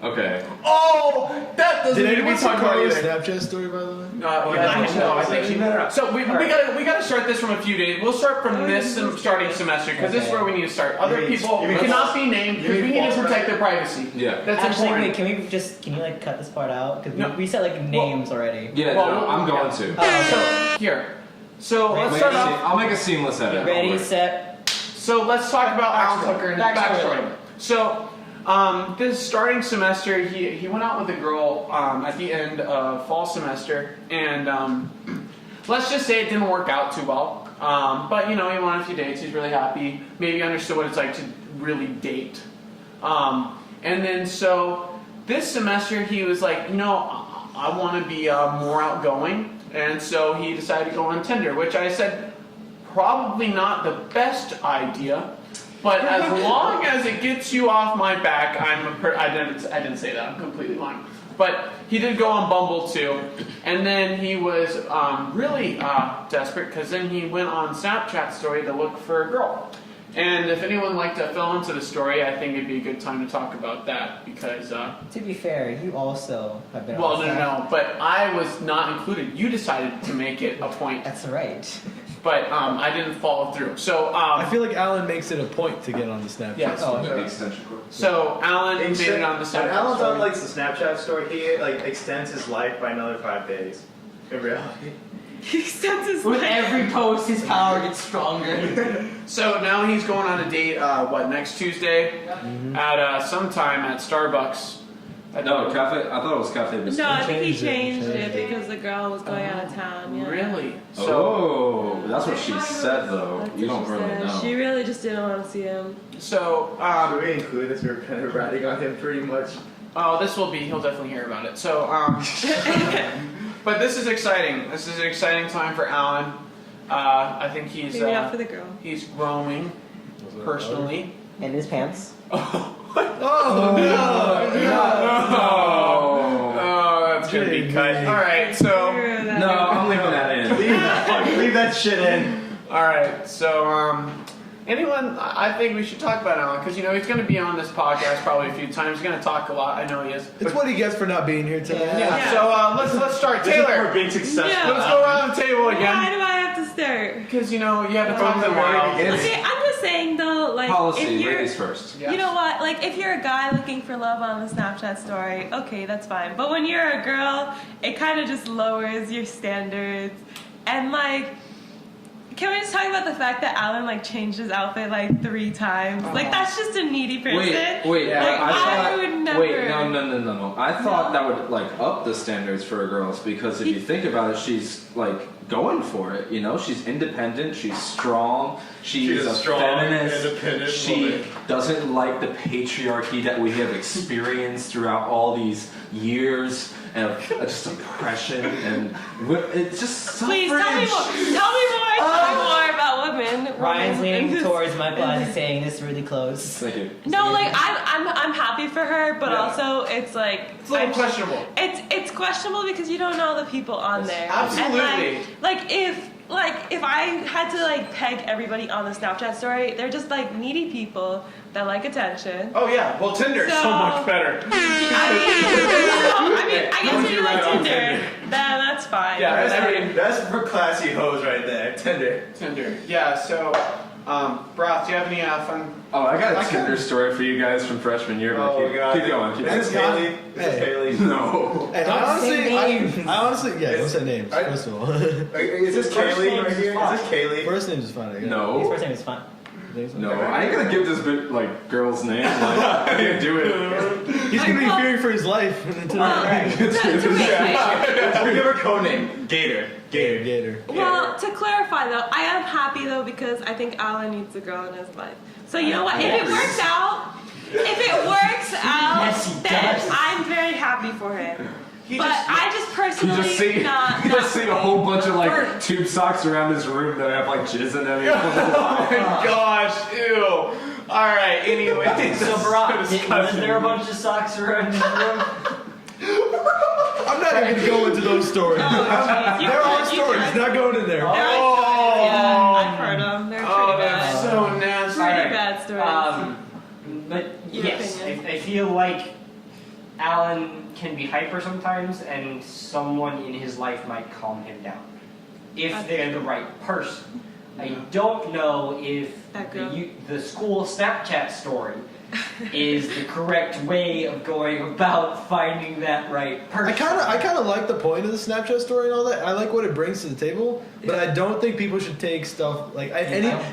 Okay. Oh, that doesn't Did need to anyone be see talked about Carly's either. Snapchat story, by the way? I think she. So we gotta start this from a few days. We'll start from this starting semester because this is where we need to start. Other people cannot be named because we need to protect their privacy. Yeah. That's Actually, important. wait, can you like cut this part out? Because No. we said like names already. Yeah, Well, no, I'm going to. So here. So let's Make start a se- off. I'll make a seamless edit. don't Ready, worry. set. So let's talk about Alan Tucker and his Backstory. backstory. So this starting semester, he went out with a girl at the end of fall semester, and let's just say it didn't work out too well. But you know, he went on a few dates. He's really happy. Maybe understood what it's like to really date. And then so this semester, he was like, you know, I want to be more outgoing, and so he decided to go on Tinder, which I said probably not the best idea. But as long as it gets you off my back, I didn't say that. I'm completely lying. But he did go on Bumble too, and then he was really desperate because then he went on Snapchat story to look for a girl. And if anyone would like to fill into the story, I think it'd be a good time to talk about that because. To be fair, you also have been. Well, on no, but I was not included. You decided to make it a point, That's right. but I didn't follow through. So I feel like Alan makes it a point to get on the Snapchat. Yes. story. The extension cord. So Alan made it on the When Snapchat Alan's story. on like the Snapchat story, he like extends his life by another 5 days. In reality. He extends his With life. every post, his power gets stronger. So now he's going on a date. Next Tuesday at sometime at Starbucks. No, cafe. I thought it was Cafe Biscuit. No, I think he Changed changed it. it because the girl was going out of town. Yeah. Really? So Oh, that's what she said though. That's You what don't she really said. know. She really just didn't want to see him. Should we include this? We're kind of ratting on him pretty much. oh, this will be. He'll definitely hear about it. So but this is exciting. This is an exciting time for Alan. I think he's Maybe not for the girl. he's growing personally. And his pants. Oh, that's gonna be cut. All right, so No, I'm leaving that in. Leave that shit in. all right, so anyone? I think we should talk about Alan because you know he's gonna be on this podcast probably a few times. He's gonna talk a lot. I know he is. It's what he gets for not being here today. Yeah. Yeah. So let's start. This is for Taylor, being successful. Yeah. let's go around the table Why again do I have to start? because you know you haven't From talked the in a while. very beginning. Okay, I'm just saying though, like if Policy, you're, ladies first. Yes. you know what, like if you're a guy looking for love on the Snapchat story, okay, that's fine. But when you're a girl, it kind of just lowers your standards, and like, Can we just talk about the fact that Alan like changed his outfit like 3 times? Like that's just a needy person. Wait, like, I would never. Wait, no. I thought that would like up the standards for girls because if you think about it, she's like going for it. You know, she's independent, she's strong, she's a strong, feminist. independent She woman. doesn't like the patriarchy that we have experienced throughout all these years of just oppression and it's just suffrage. Please tell me more. Tell me more about women. Ryan's Women in leaning this- towards my body, saying this really close. Thank you. No, like I'm happy for her, but also it's like It's a little questionable. It's questionable because you don't know the people on there. Absolutely. And if I had to like peg everybody on the Snapchat story, they're just like needy people that like attention. Oh yeah, well Tinder's so So- much better. I guess if you like Tinder, then that's fine. Yeah, That's for classy hoes right there. Tinder. Yeah. So, Broth, do you have any fun? Oh, I got a Tinder story for you guys from freshman year. but keep going. Keep Is this going. Haley? Is this Haley? No. And Don't say names. I honestly, yeah, don't say names. I- First of all, Is this First Kaylee name right is here? fine. Is this Kaylee? first name is fine. I guess. His No. first name is fun. No. I ain't gonna give this bit like girl's name. Like, I can't do it. He's gonna be fearing for his life. Well, We'll give her code name. Gator. Gator. well, to clarify though, I am happy though because I think Alan needs a girl in his life. So you know what? If it works out, Yes, he then does. I'm very happy for him. But I just personally You just see, not. you just see a whole bunch of like tube socks around his room that have like jizz in them. Oh my gosh, ew. All right. Anyway, So, Brock, was there a bunch of socks around your room? I'm not even gonna go into those stories. Oh, geez. There are stories. Not going in there. Yeah, I've heard them. They're oh, pretty that's bad. so nasty. Pretty bad stories. But Your yes, opinion. I feel like Alan can be hyper sometimes, and someone in his life might calm him down if they're the right person. I don't know if That girl. the school Snapchat story is the correct way of going about finding that right person. I kind of like the point of the Snapchat story and all that. I like what it brings to the table, but I don't think people should take stuff like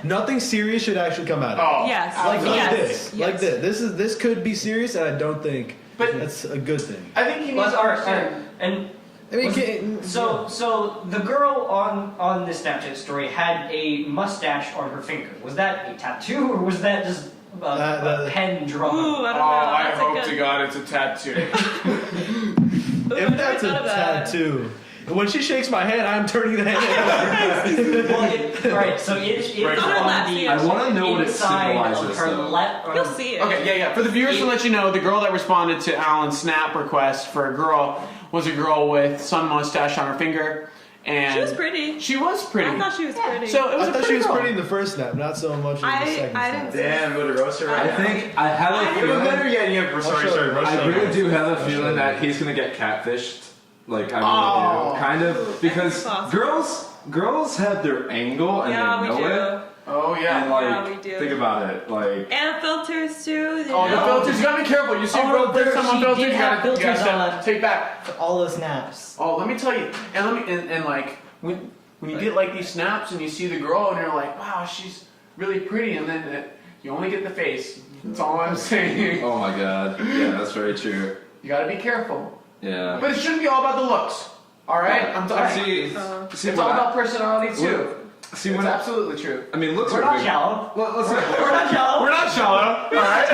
nothing serious should actually come out of it. Oh, Yes. Like yes. this, Yes. like this. This could be serious, and I don't think that's a good thing. I think he needs Well, to all right, understand. and I mean, So the girl on this Snapchat story had a mustache on her finger. Was that a tattoo or was that just a pen drawn? Ooh, I don't know. I That's a hope good- to God it's a tattoo. Ooh, I if never that's a thought of that. tattoo, when she shakes my hand, I'm turning the hand. Well, all right, so it's Right. on the I wanna know what it inside symbolizes, of her though. left. You'll see it. Okay, yeah. For the viewers to let you know, the girl that responded to Alan's snap request for a girl was a girl with sun mustache on her finger, and She was pretty. She was pretty. I thought she was pretty. So it was I a thought she pretty was girl. pretty in the first snap, not so much in the second I snap. didn't. Damn, go to roast her right I now. think I have a Even feeling. better yet, you have sorry, roast I her. really do have a feeling that he's gonna get catfished. Like I really do, kind of, because possible. girls have their angle and Yeah, we they know do. it. Oh And yeah. like, Yeah, we do. think about it, like. And filters too. You Oh, the know? filters. You gotta be careful. You see Oh, real there- first time on she filters. did You have gotta filters step- on. take back. All those snaps. Oh, let me tell you, and let me and like when you get like these snaps and you see the girl and you're like, wow, she's really pretty, and then you only get the face. That's all I'm saying. Oh my god. Yeah, that's very true. You gotta be careful. Yeah. But it shouldn't be all about the looks. All right, I'm sorry. See, see It's what all I- about personality too. See It's when I, absolutely true. I mean, looks We're are not big. shallow. Let's We're not shallow. We're not shallow. All right.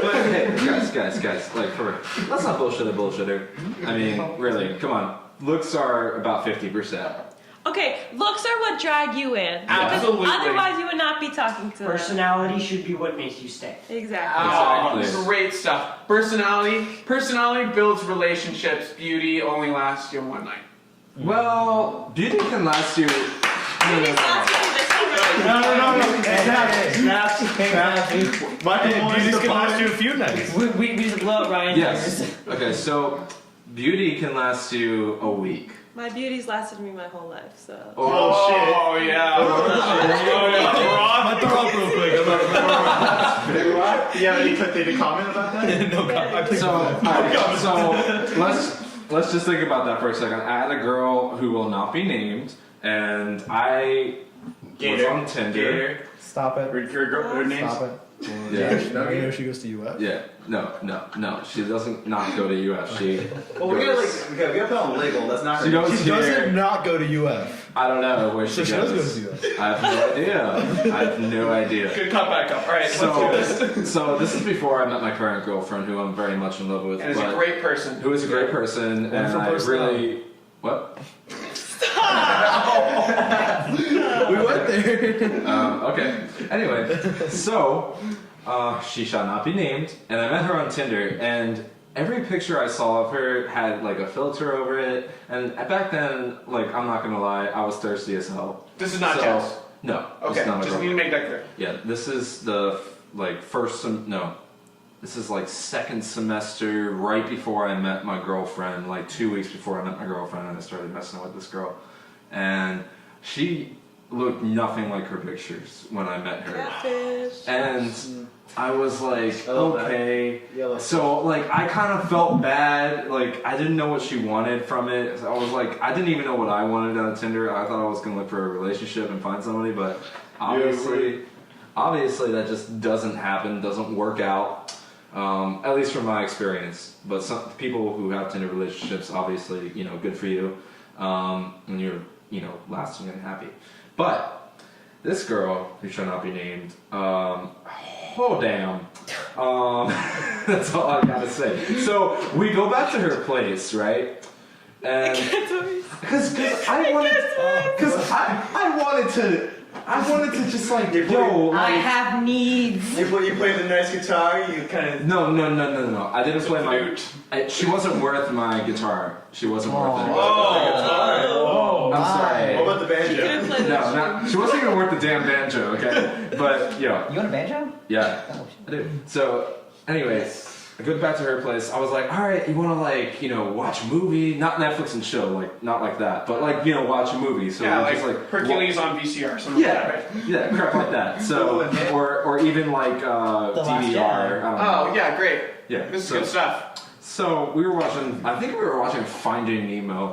but hey, guys, like let's not bullshit a bullshitter. I mean, really, come on. Looks are about 50%. Okay, looks are what drag you in. Because Absolutely. Otherwise, you would not be talking to them. Personality should be what makes you stay. Exactly. Oh, Exactly. great stuff. Personality builds relationships. Beauty only lasts you one night. Well, beauty can last you. Beauty's not gonna be this one. Michael Beauty's Moore's gonna last you a few nights. We just love Ryan. Yes. Okay, so beauty can last you a week. My beauty's lasted me my whole life, so. Oh yeah. My throat real quick. Yeah, any to comment about that? No, I plead So, the fifth. alright, so let's just think about that for a second. I had a girl who will not be named, and I Gator. on Tinder. Gator. Stop it. Her name's. Stop it. Yeah. Now you know she goes to US. Yeah. No. She doesn't not go to US. She. Well, we gotta we gotta put on a label. That's not her. She goes She here. doesn't not go to UF. I don't know where she So she goes. does go to US. I have no idea. I have no idea. Good cut back up. All right, let's do this. So this is before I met my current girlfriend, who I'm very much in love with. And is a but- great person. Who is a great person, and Wonderful I personality. really. What? We went there. Okay. Anyway, so she shall not be named, and I met her on Tinder, and every picture I saw of her had like a filter over it, and back then, like I'm not gonna lie, I was thirsty as hell. This is not So- Jess. No. this Okay, is not my just need to girlfriend. make that clear. Yeah, this is the like first no. This is like second semester, right before I met my girlfriend, like 2 weeks before I met my girlfriend, and I started messing with this girl. And she looked nothing like her pictures when I met her. Catfish. And I was like, I love that. okay. Yeah, So like I kind of felt bad. Like I didn't know what she wanted from it. I was like, I didn't even know what I wanted out of Tinder. I thought I was gonna look for a relationship and find somebody, but obviously that just doesn't happen. Doesn't work out. At least from my experience. But some people who have Tinder relationships, obviously, good for you. And you're, lasting and happy. But this girl, who shall not be named, oh damn. That's all I gotta say. So we go back to her place, right? And because I wanted to just like yo. I Like, have needs. You play the nice guitar. You kind of. no. I didn't play my. She wasn't worth my guitar. She wasn't worth it. Oh. I'm sorry. What about the banjo? Could've played No, she wasn't even worth the damn banjo. Okay, but yo, You want a banjo? yeah, Oh, I do. So, anyways, I go back to her place. I was like, all right, you want to watch a movie? Not Netflix and chill, like not like that, but like watch a movie. So Yeah, we like just Hercules on VCR. Something like that, right? yeah, crap like that. So, or even like Last DVR. Jedi. I don't know. Oh, yeah, great. Yeah, This is so- good stuff. So we were watching, I think we were watching Finding Nemo.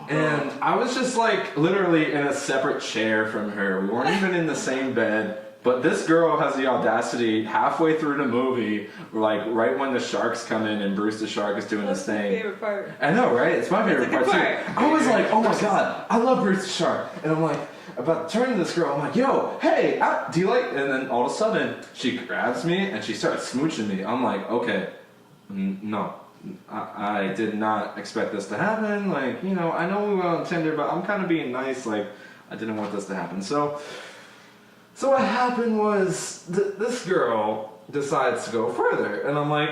And I was just like literally in a separate chair from her. We weren't even in the same bed. But this girl has the audacity halfway through the movie, like right when the sharks come in and Bruce the Shark is doing That's his my thing. favorite part. I know, right? It's my favorite It's a part good too. part. I was like, oh my god, I love Bruce the Shark. And I'm like, about to turn to this girl, I'm like, yo, hey, do you like? And then all of a sudden, she grabs me and she starts smooching me. I'm like, okay, no. I did not expect this to happen. Like, I know we went on Tinder, but I'm kind of being nice. Like, I didn't want this to happen. So what happened was this girl decides to go further, and I'm like,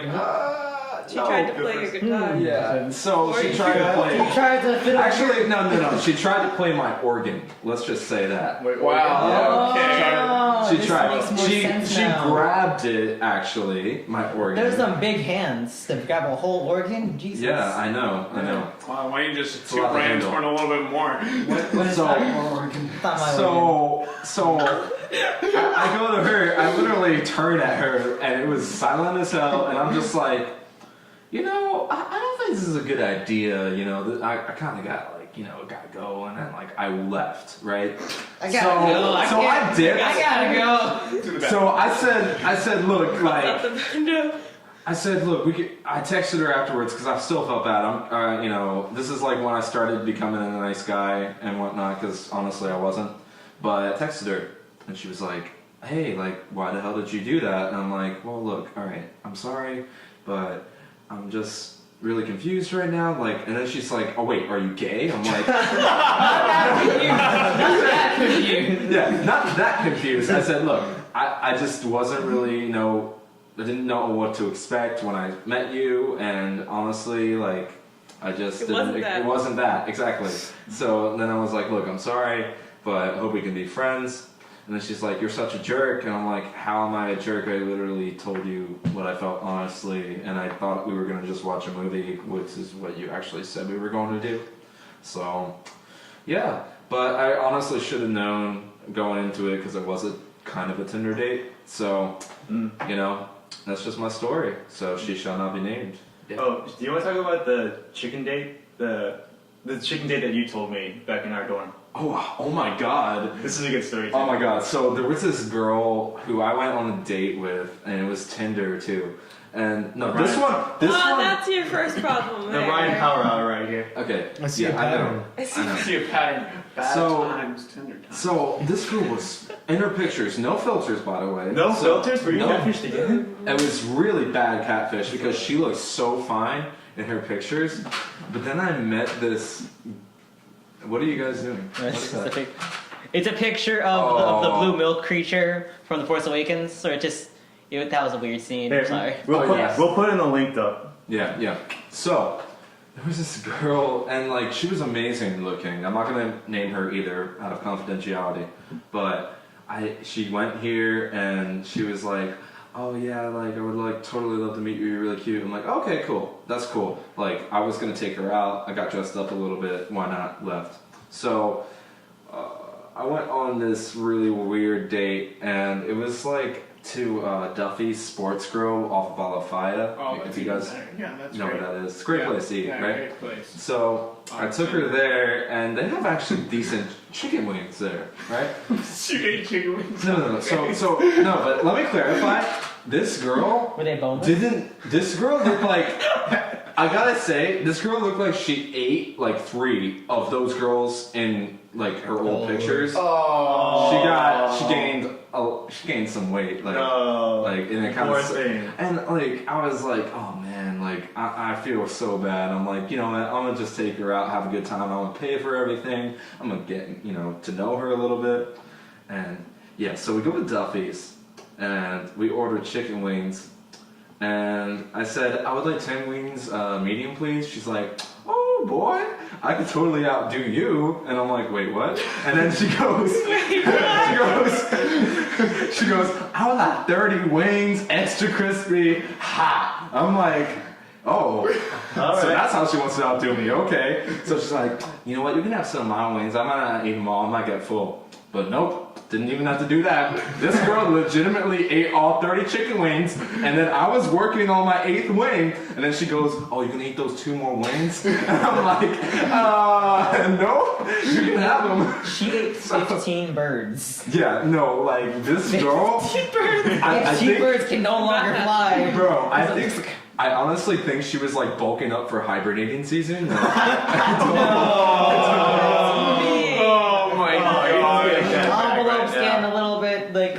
She tried to play a guitar. yeah. So Or she you tried to play. You tried to fit Actually, no. She tried to play my organ. Let's just say that. Wait, Wow. Okay. She this tried. makes more sense She now. grabbed it. Actually, my organ. There's some big hands that grab a whole organ. Jesus. Yeah, I know. Wow, why don't you just It's a two lot to brains handle. torn a little bit more? What is So- that organ? It's not my organ. So I go to her. I literally turn at her, and it was silent as hell. And I'm just like, I don't think this is a good idea. I kind of got gotta go, and then I left, right? I gotta go. I did. I gotta go. To the back. So I said, look, Not the banjo. I said, look, I texted her afterwards because I still felt bad. This is like when I started becoming a nice guy and whatnot, because honestly I wasn't. But I texted her, and she was like, hey, why the hell did you do that? And I'm like, well, look, all right, I'm sorry, but I'm just really confused right now. And then she's like, oh wait, are you gay? I'm like, yeah, not that confused. I said, look, I just wasn't really, I didn't know what to expect when I met you, and honestly, I just It wasn't that. It wasn't that, exactly. So then I was like, look, I'm sorry, but I hope we can be friends. And then she's like, you're such a jerk. And I'm like, how am I a jerk? I literally told you what I felt honestly, and I thought we were going to just watch a movie, which is what you actually said we were going to do. So, yeah. But I honestly should have known going into it, because it was kind of a Tinder date. So, that's just my story. So she shall not be named. Yeah. Oh, do you want to talk about the chicken date? The chicken date that you told me back in our dorm. Oh my God. This is a good story. Oh my God. So there was this girl who I went on a date with, and it was Tinder too. And no, this one. That's your first problem. The there. Ryan Power Hour right here. Okay. I see a I pattern. know. I see. I know. See a pattern. Bad times, Tinder times. So this girl was in her pictures, no filters, by the way. No So- filters? Were you no. catfished again? It was really bad catfish because she looked so fine in her pictures, but then I met this. What are you guys doing? What is that? It's a picture of the blue milk creature from The Force Awakens, or that was a weird scene. Here, Sorry. we'll put in the link though. Yeah. So there was this girl, and like she was amazing looking. I'm not gonna name her either out of confidentiality, but she went here and she was like, oh yeah, like I would like totally love to meet you. You're really cute. I'm like, okay, cool, that's cool. Like I was gonna take her out. I got dressed up a little bit. Why not? Left. So I went on this really weird date, and it was like to Duffy's Sports Grill off of Alafaya. If you guys know where that is, it's a great place to eat, right? Great place. So I took her there, and they have actually decent chicken wings there, right? Chicken wings. No. So no, but let me clarify. This girl Were they boneless? This girl looked like. I gotta say, this girl looked like she ate like 3 of those girls in like her old pictures. Oh. She gained some weight, like, No. like, and it kind Poor of, thing. and like, I was like, oh man, like, I feel so bad. I'm like, you know what, I'm gonna just take her out, have a good time. I'm gonna pay for everything. I'm gonna get, to know her a little bit. And yeah, so we go to Duffy's, and we ordered chicken wings. And I said, I would like 10 wings, medium please. She's like, oh boy, I could totally outdo you. And I'm like, wait, what? And then she goes, she goes, I would like 30 wings, extra crispy, hot. I'm like, oh, so that's how she wants to outdo me, okay. So she's like, you know what, you can have some of my wings. I might not eat them all, I might get full. But nope. Didn't even have to do that. This girl legitimately ate all 30 chicken wings, and then I was working on my 8th wing, and then she goes, oh, you gonna eat those 2 more wings? And I'm like, no, you can have them. She ate 15 birds. Yeah, no, like, this girl, 15 birds can no longer fly. bro, I honestly think she was like bulking up for hibernating season. Oh my god. Envelope stand a little bit, like,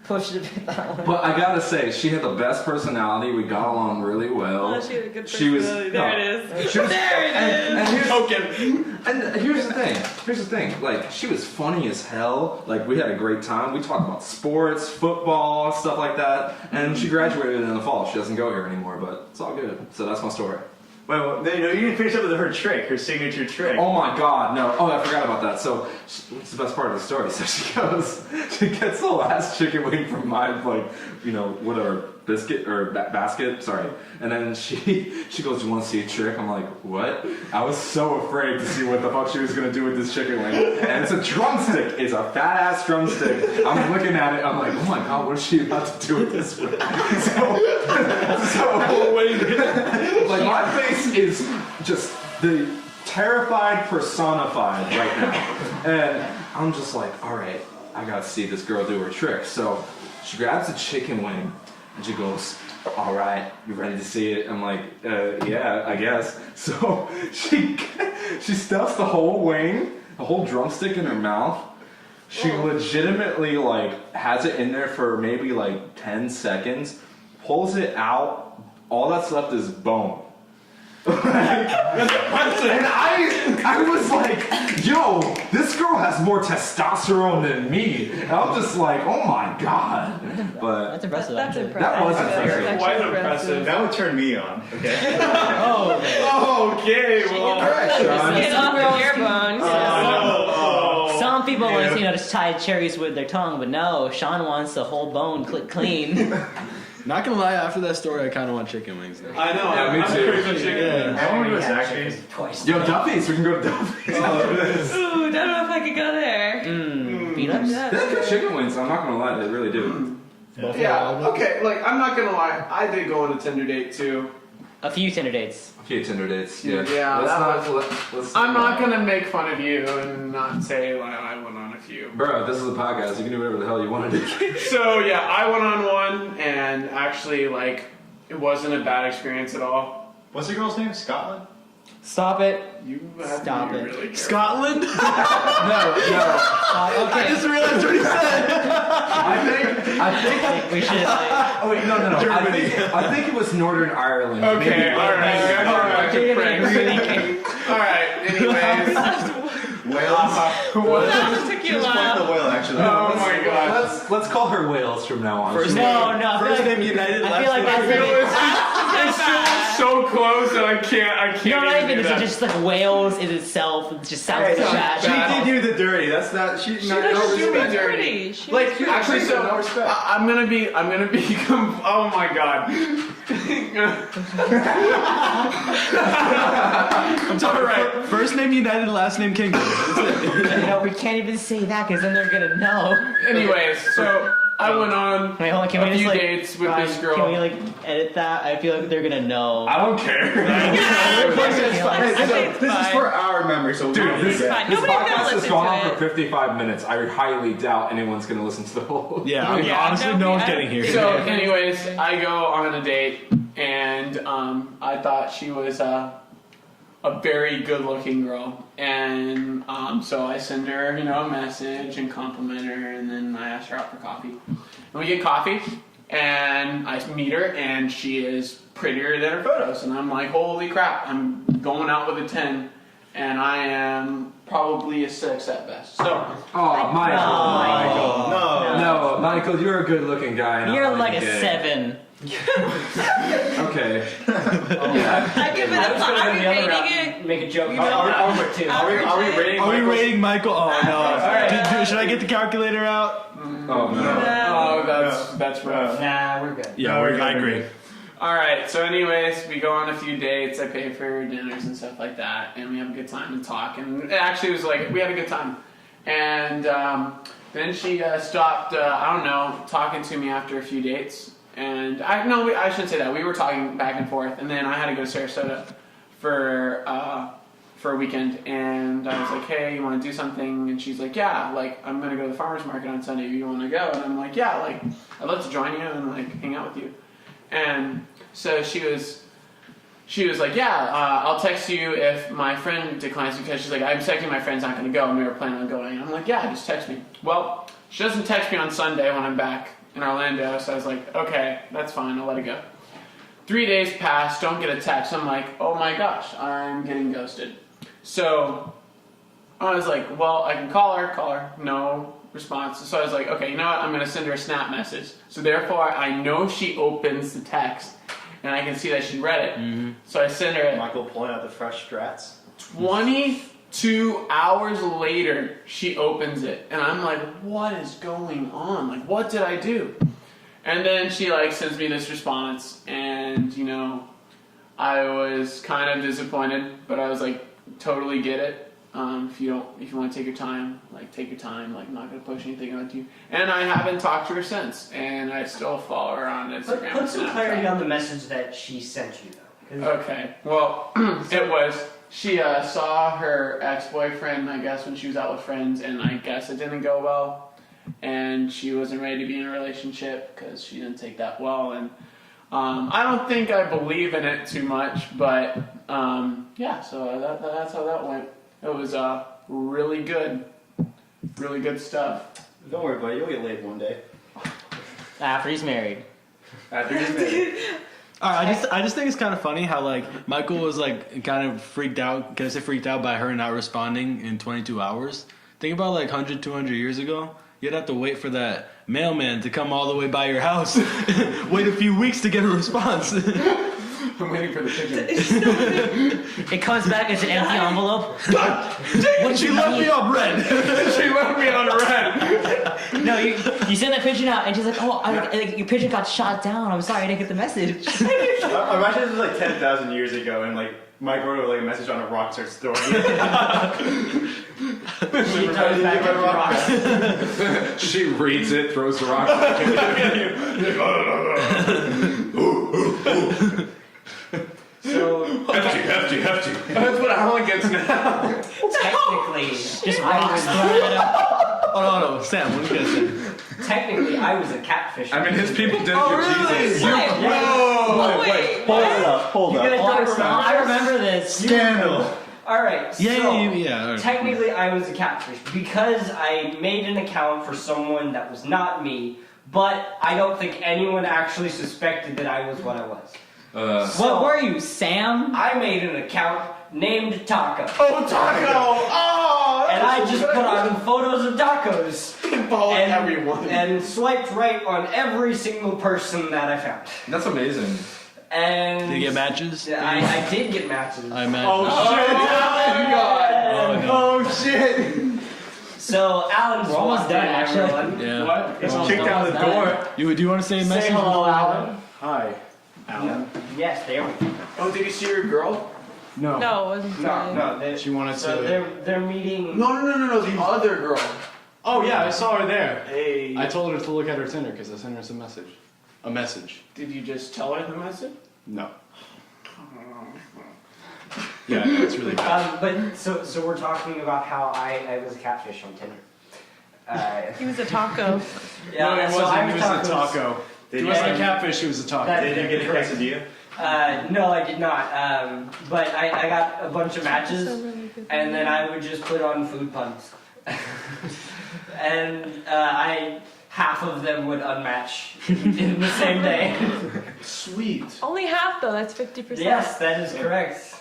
pushed a bit that way. But I gotta say, she had the best personality. We got along really well. Oh, she had a good She was- personality. no. There it is. She was, There it is. and here's, Token. and here's the thing. Like, she was funny as hell. Like, we had a great time. We talked about sports, football, stuff like that. And she graduated in the fall. She doesn't go here anymore, but it's all good. So that's my story. Well, you didn't finish up with her trick, her signature trick. Oh my god, no. Oh, I forgot about that. So, it's the best part of the story. So she gets the last chicken wing from my, like, whatever, biscuit, or basket, sorry. And then she goes, you want to see a trick? I'm like, what? I was so afraid to see what the fuck she was going to do with this chicken wing. And it's a drumstick. It's a fat ass drumstick. I'm looking at it, I'm like, oh my god, what is she about to do with this wing? Like, my face is just the terrified personified right now. And I'm just like, all right, I gotta see this girl do her trick. So she grabs a chicken wing and she goes, all right, you ready to see it? I'm like, yeah, I guess. So she stuffs the whole wing, the whole drumstick in her mouth. She legitimately, like, has it in there for maybe like 10 seconds, pulls it out, all that's left is bone. And I was like, yo, this girl has more testosterone than me. And I'm just like, oh my god. But That's impressive. That's actually. impressive. that was That's impressive. actually Quite impressive. That would turn me on, okay? Oh, okay. Okay, well. Get off of your bones. Some people want to, just tie cherries with their tongue, but no, Sean wants the whole bone clean. Not gonna lie, after that story, I kind of want chicken wings now. I know. Yeah, me I'm too. craving chicken wings. I want to go to Zaxby's. Twice. Yo, Duffy's, we can go to Duffy's. Ooh, don't know if I could go there. Peanuts? Yeah. They have good chicken wings, I'm not gonna lie, they really do. Yeah, okay, like, I'm not gonna lie. I did go on a Tinder date too. A few Tinder dates. A few Tinder dates. Yeah. Yeah, Let's I'm not gonna make fun of you and not say like I went on a few. Bro, this is a podcast. You can do whatever the hell you want to do. So yeah, I went on one, and actually, like, it wasn't a bad experience at all. What's the girl's name? Scotland? Stop it. You have Stop to be it. really careful. Scotland? No. I Okay. just realized what he said. I think. We should. Oh wait, no. I think it was Northern Ireland. Okay, Maybe. alright, you guys are a bunch of pranks. Really? Alright, anyways. Whales? That took you a She's quite the while. whale, actually. Oh my god. Let's call her Wales from now on. First No, name, no. I feel First like- name United. I Last feel like name. that's It's so close that I can't No, not even even. do It's that. just like Wales in itself. It just sounds Hey, bad. she did you the dirty. That's not. She She not doesn't no do me respect. dirty. Pretty. She Like, was actually, so no respect. I'm gonna be. Oh my god. I'm talking Alright. First name United, last name Kingdom. No, we can't even say that because then they're gonna know. Anyways, so I went on Wait, hold on. Can we a just few like dates with Ryan, this girl. Can we like edit that? I feel like they're gonna know. I don't care. This is for our memory, so Dude, this fine. this Nobody's gonna podcast has listen gone to on it. for 55 minutes. I highly doubt anyone's going to listen to the whole. Yeah, I mean, Yeah, honestly, no, no one's yeah. getting here. So, anyways, I go on a date, and I thought she was a very good-looking girl, and so I send her, a message and compliment her, and then I ask her out for coffee. And we get coffee, and I meet her, and she is prettier than her photos, and I'm like, holy crap! I'm going out with a 10, and I am probably a 6 at best. So. Oh, Michael. No. No, Michael, you're a good-looking guy. and You're I'm like a gay. 7. Okay. I give it a 5. Are we rating it? Make a joke. You know, Are we rating? Are we Michael's- rating Michael? Oh no! right. Dude, should I get the calculator out? Oh, no. Oh, that's rough. Nah, we're good. Yeah, I agree. Alright, so anyways, we go on a few dates, I pay for dinners and stuff like that, and we have a good time and talk, and it actually was like, we had a good time. And then she stopped, talking to me after a few dates, and I shouldn't say that, we were talking back and forth, and then I had to go to Sarasota for a weekend, and I was like, hey, you want to do something? And she's like, yeah, like, I'm going to go to the farmer's market on Sunday, you want to go? And I'm like, yeah, like, I'd love to join you and, like, hang out with you. And so she was like, yeah, I'll text you if my friend declines, because she's like, I'm texting my friend's not going to go, and we were planning on going. And I'm like, yeah, just text me. Well, she doesn't text me on Sunday when I'm back in Orlando, so I was like, okay, that's fine, I'll let it go. 3 days pass, don't get a text. I'm like, oh my gosh, I'm getting ghosted. So I was like, well, I can call her, no response. So I was like, okay, you know what, I'm going to send her a snap message. So therefore, I know she opens the text, and I can see that she read it. Mm-hmm. So I send her it. Michael pulling out the fresh strats. 22 hours later, she opens it, and I'm like, what is going on? Like, what did I do? And then she sends me this response, and I was kind of disappointed, but I was like, totally get it. If you want to take your time, take your time. I'm not gonna push anything onto you. And I haven't talked to her since, and I still follow her on Instagram. Put some and clarity Snapchat. on the message that she sent you, though. 'Cause Okay. Well, it was. She saw her ex-boyfriend, I guess, when she was out with friends, and I guess it didn't go well. And she wasn't ready to be in a relationship because she didn't take that well. And I don't think I believe in it too much, but yeah. So that's how that went. It was really good stuff. Don't worry, buddy. You'll get laid one day. After he's married. After you're married. Alright, I just think it's kind of funny how Michael was kind of freaked out. Can I say freaked out by her not responding in 22 hours? Think about 100, 200 years ago. You'd have to wait for that mailman to come all the way by your house. Wait a few weeks to get a response. I'm waiting for the pigeon. It comes back as an empty envelope. What she left me on red. She left me on red. No, you send that pigeon out, and she's like, "Oh, your pigeon got shot down. I'm sorry, I didn't get the message." Imagine this was 10,000 years ago, and Mike wrote a message on a rock starts throwing it. she throws back at the rocks. She reads it, throws the rock back at you. Hold on. Sam, what are you gonna say? Technically, I was a catfish. I mean, his people did Oh, for really? Jesus. Wait, Whoa! wait, Hold up, hold You up. guys don't remember? I remember this. Scandal. All right. Yeah, so, yeah. All right. Technically, I was a catfish because I made an account for someone that was not me, but I don't think anyone actually suspected that I was what I was. What were you, Sam? I made an account named Taco. Oh, Taco! Oh! And I just put on photos of tacos Followed everyone. and swiped right on every single person that I found. That's amazing. And Did you get matches? I did get matches. I imagine. Oh, no. Oh shit! So Alan, We're almost done, actually. everyone. Yeah. What? It's Almost kicked out the done. door. Do you want to say a message? Say hello, Alan. Hi. No. Yes, they are. Oh, did you see your girl? No, it wasn't today. No. She wanted So to. they're meeting. No, the other girl. Oh yeah, I saw her there. Hey. I told her to look at her Tinder because I sent her some message. A message. Did you just tell her the message? No. Yeah, it's really bad. But so we're talking about how I was a catfish on Tinder. He was a taco. Yeah, No, it so wasn't. I It was a taco. Did It you, wasn't a catfish. It was a taco. That- did you get a quesadilla? No, I did not. But I got a bunch of matches, So really good. and then I would just put on food puns, and half of them would unmatch in the same day. Sweet. Only half though. That's 50%. Yes, that is correct.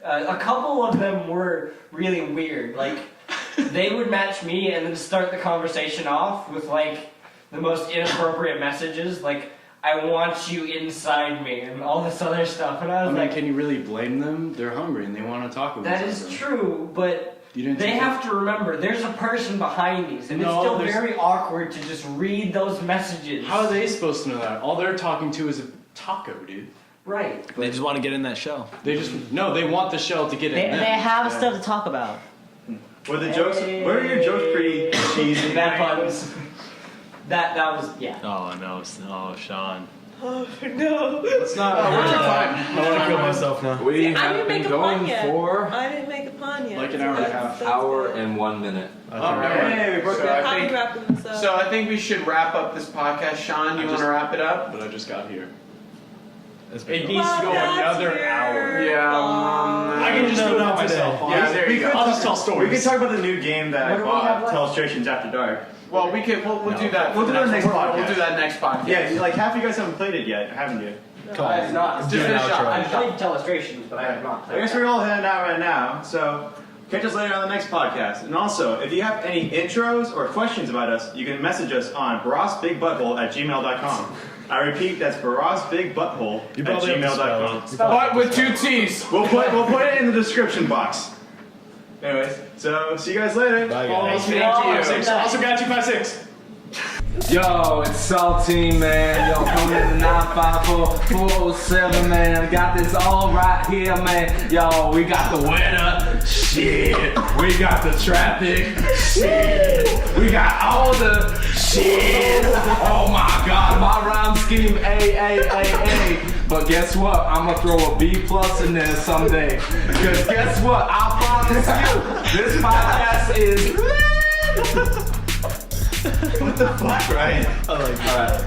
A couple of them were really weird. Like, they would match me and then start the conversation off with like the most inappropriate messages, like "I want you inside me" and all this other stuff. And I I was mean, like, can you really blame them? They're hungry and they want to talk about that is something. true, but You didn't they think have to remember there's a person behind these, and it's No, still there's- very awkward to just read those messages. How are they supposed to know that? All they're talking to is a taco, dude. Right. They just want to get in that shell. They just no. They want the shell to get They in. them. have stuff to talk about. Were the jokes? Were your jokes pretty cheesy? Bad puns. That was yeah. Oh no! Oh, Sean. Oh no. It's not. I want to kill myself now. We I have didn't been make a pun going yet. for I didn't make a pun yet. Like an hour and a half. That's hour good. and 1 minute. All right. Hey, we broke So that. I How we think. wrapping this up? So I think we should wrap up this podcast. Sean, you want to wrap it up? But I just got here. It needs to go That's another your hour. Yeah. fault. I can just do it all myself. Yeah, there you go. I'll just tell We stories. can talk about the new game that What I do we have bought, left? Telestrations After Dark. Well, we'll do that. We'll do that next We'll podcast. do that next podcast. Yeah, like half of you guys haven't played it yet, haven't you? I have not. Just Do an a shot. outro. I've played Telestrations, but I have not I played. guess we're all heading out right now, so catch us later on the next podcast. And also, if you have any intros or questions about us, you can message us on barasbigbutthole@gmail.com. I repeat, that's barasbigbutthole at You probably have to spell gmail.com. it. But with 2 T's. We'll put it in the description box. Anyways, so see you guys later. Bye, Follow guys. us, thank you. 256. Also got 256. Yo, it's Saltine, man. Yo, coming in the 954-407, man. Got this all right here, man. Yo, we got the weather. Shit. We got the traffic. Shit. We got all the shit. Oh my God, my rhyme scheme A. But guess what? I'm gonna throw a B+ in there someday. Because guess what? I promise you, this podcast is. What the fuck, right? I like All right.